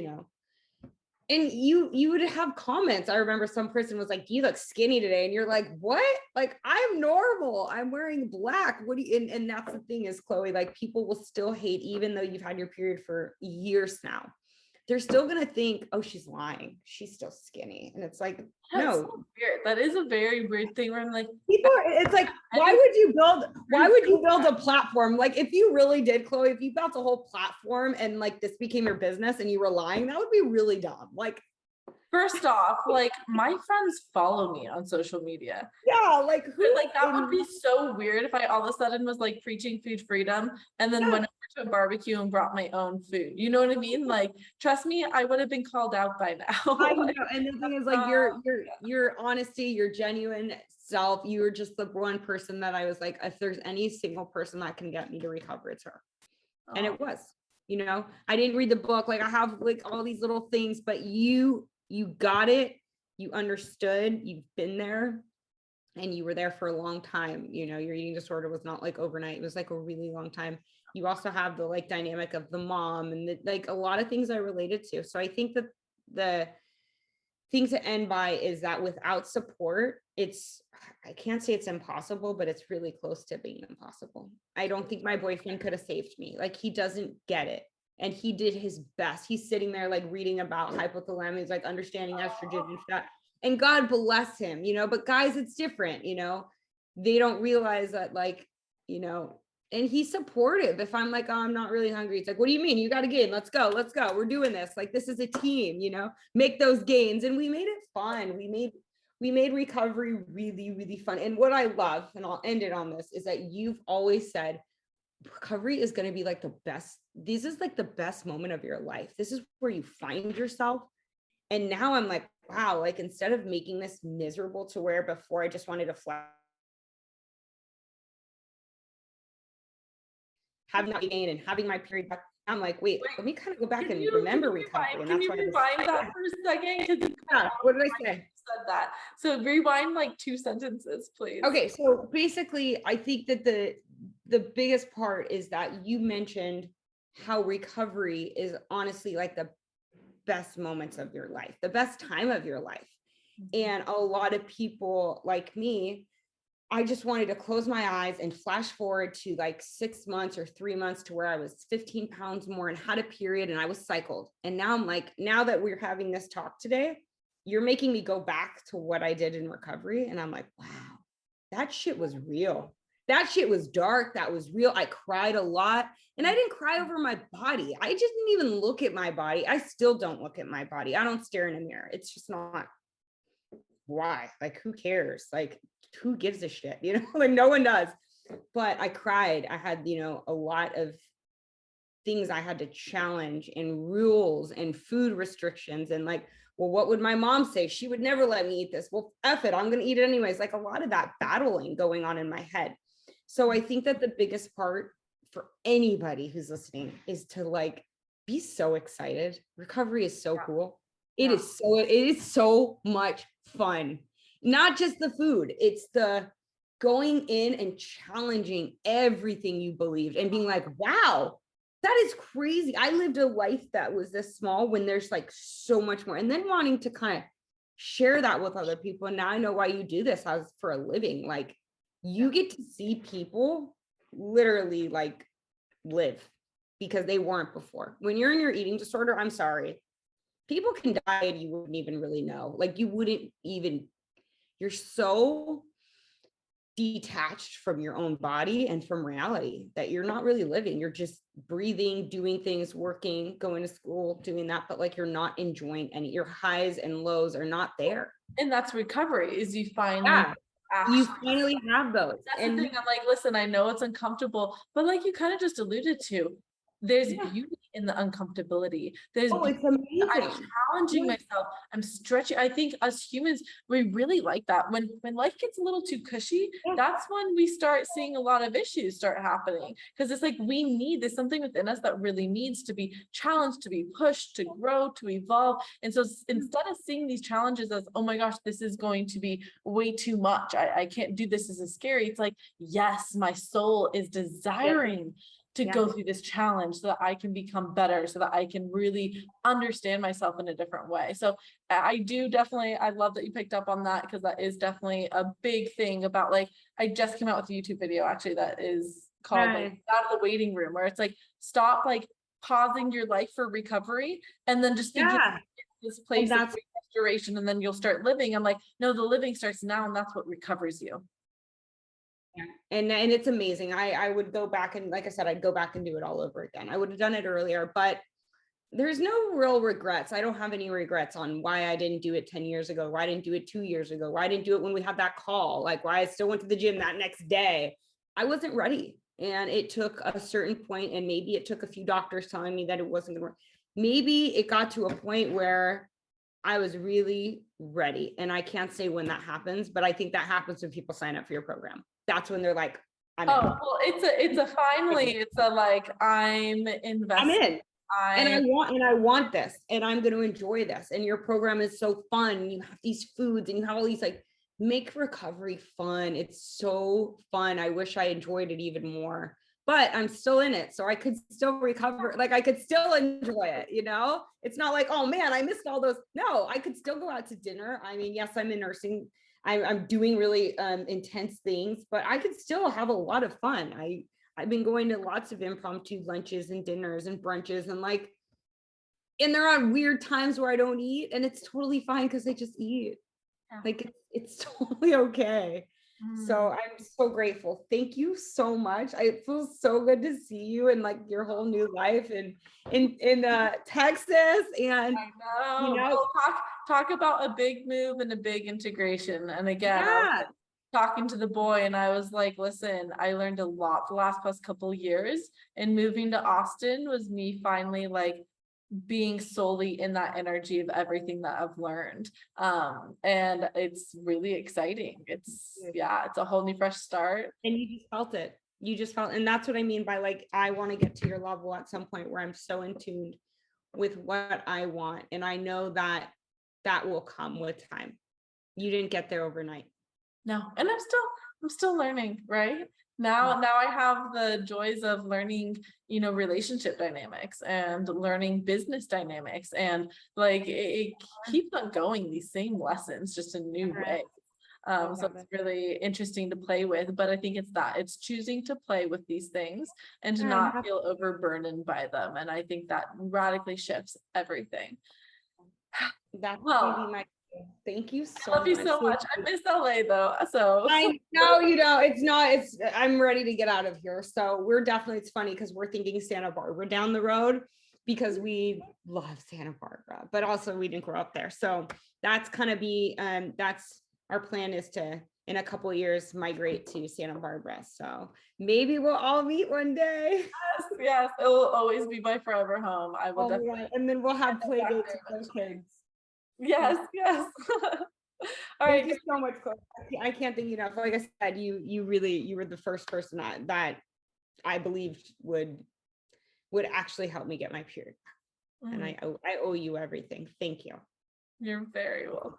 and you would have comments. I remember some person was like, you look skinny today. And you're like, what? Like, I'm normal. I'm wearing black. What do you, and that's the thing is, Chloe, like people will still hate, even though you've had your period for years now. They're still going to think, oh, she's lying. She's still skinny. And it's like, no. So weird. That is a very weird thing where I'm like, it's like, why would you build a platform? Like if you really did, Chloe, if you built a whole platform and like this became your business and you were lying, that would be really dumb. Like, first off, like my friends follow me on social media. Yeah, like who? Like that would be so weird if I all of a sudden was like preaching food freedom and then went over to a barbecue and brought my own food. You know what I mean? Like, trust me, I would have been called out by now. I know. And the thing is, like your honesty, your genuine self, you were just the one person that I was like, if there's any single person that can get me to recover, it's her. And it was. I didn't read the book. Like I have like all these little things, but you got it. You understood. You've been there. And you were there for a long time. Your eating disorder was not like overnight. It was like a really long time. You also have the like dynamic of the mom and like a lot of things I related to. So I think that the thing to end by is that without support, I can't say it's impossible, but it's really close to being impossible. I don't think my boyfriend could have saved me. Like he doesn't get it. And he did his best. He's sitting there like reading about hypothalamic, like understanding estrogen and stuff. And God bless him, but guys, it's different, they don't realize that like, and he's supportive. If I'm like, oh, I'm not really hungry. It's like, what do you mean? You got to gain. Let's go. We're doing this. Like, this is a team, make those gains. And we made it fun. We made recovery really, really fun. And what I love, and I'll end it on this, is that you've always said, recovery is going to be like the best. This is like the best moment of your life. This is where you find yourself. And now I'm like, wow, like instead of making this miserable to where before I just wanted to have not gain and having my period back, I'm like, wait, let me kind of go back and Can remember you recovery. And can that's you why I was rewind like, that for a second? Because yeah, what did I say? said that. So rewind like 2 sentences, please. Okay, so basically, I think that the biggest part is that you mentioned how recovery is honestly like the best moments of your life, the best time of your life. And a lot of people like me, I just wanted to close my eyes and flash forward to like 6 months or 3 months to where I was 15 pounds more and had a period and I was cycled. And now I'm like, now that we're having this talk today, you're making me go back to what I did in recovery. And I'm like, wow, that shit was real. That shit was dark. That was real. I cried a lot and I didn't cry over my body. I just didn't even look at my body. I still don't look at my body. I don't stare in a mirror. It's just not. Why? Like, who cares? Like, who gives a shit? You know, like no one does. But I cried. I had, you know, a lot of things I had to challenge and rules and food restrictions and like, well, what would my mom say? She would never let me eat this. Well, F it, I'm going to eat it anyways. Like a lot of that battling going on in my head. So I think that the biggest part for anybody who's listening is to like be so excited. Recovery is so cool. It is so much fun. Not just the food, it's the going in and challenging everything you believed and being like, wow, that is crazy. I lived a life that was this small when there's like so much more. And then wanting to kind of share that with other people. And now I know why you do this as for a living. Like you get to see people literally like live because they weren't before. When you're in your eating disorder, I'm sorry, people can die and you wouldn't even really know. Like you wouldn't even, you're so detached from your own body and from reality that you're not really living. You're just breathing, doing things, working, going to school, doing that, but like you're not enjoying any, your highs and lows are not there. And that's recovery, is you finally you finally have those. That's and the thing. I'm like, listen, I know it's uncomfortable, but like you kind of just alluded to, there's beauty in the uncomfortability. There's it's amazing. I'm challenging myself. I'm stretching. I think us humans, we really like that. When life gets a little too cushy, that's when we start seeing a lot of issues start happening. Because it's like there's something within us that really needs to be challenged, to be pushed, to grow, to evolve. And so instead of seeing these challenges as, oh my gosh, this is going to be way too much, I can't do this, this is scary. It's like, yes, my soul is desiring to go through this challenge so that I can become better, so that I can really understand myself in a different way. So I do definitely, I love that you picked up on that, because that is definitely a big thing about, like, I just came out with a YouTube video actually that is called like, Out of the Waiting Room, where it's like, stop like pausing your life for recovery and then just begin this place of restoration, and then you'll start living. I'm like, no, the living starts now, and that's what recovers you. And it's amazing. I would go back and, like I said, I'd go back and do it all over again. I would have done it earlier, but there's no real regrets. I don't have any regrets on why I didn't do it 10 years ago, why I didn't do it 2 years ago, why I didn't do it when we had that call, like why I still went to the gym that next day. I wasn't ready. And it took a certain point, and maybe it took a few doctors telling me that it wasn't going to work. Maybe it got to a point where I was really ready. And I can't say when that happens, but I think that happens when people sign up for your program. That's when they're like, I'm in. Well, it's a like, I'm invested. I'm in. And I want this, and I'm going to enjoy this. And your program is so fun. You have these foods and you have all these, like, make recovery fun. It's so fun. I wish I enjoyed it even more, but I'm still in it. So I could still recover. Like I could still enjoy it. You know, it's not like, oh man, I missed all those. No, I could still go out to dinner. I mean, yes, I'm in nursing. I'm doing really intense things, but I could still have a lot of fun. I've been going to lots of impromptu lunches and dinners and brunches, and like, and there are weird times where I don't eat, and it's totally fine because I just eat. Like it's totally okay. So I'm so grateful. Thank you so much. It feels so good to see you and like your whole new life in Texas. And I know. You know, we'll talk about a big move and a big integration. And again, I was talking to the boy, and I was like, listen, I learned a lot the last couple years, and moving to Austin was me finally like being solely in that energy of everything that I've learned. And it's really exciting. It's a whole new fresh start. And you just felt it. You just felt, and that's what I mean by like, I want to get to your level at some point where I'm so in tune with what I want. And I know that that will come with time. You didn't get there overnight. No, and I'm still learning, right? Now I have the joys of learning, relationship dynamics and learning business dynamics, and like it keeps on going, these same lessons, just a new way. So it's really interesting to play with, but I think it's choosing to play with these things and to not feel overburdened by them. And I think that radically shifts everything. That's Well, maybe my, thank you so I love you much. so much. I miss LA though. So I know, it's I'm ready to get out of here. So we're definitely, it's funny because we're thinking Santa Barbara down the road because we love Santa Barbara, but also we didn't grow up there. So that's kind of that's our plan, is to, in a couple of years, migrate to Santa Barbara. So maybe we'll all meet one day. yes, it will always be my forever home. I will definitely. And then we'll have play dates with those kids. Yes. All right. Thank you so much, Chloe. I can't thank you enough. Like I said, you were the first person that I believed would actually help me get my period. And I owe you everything. Thank you. You're very welcome.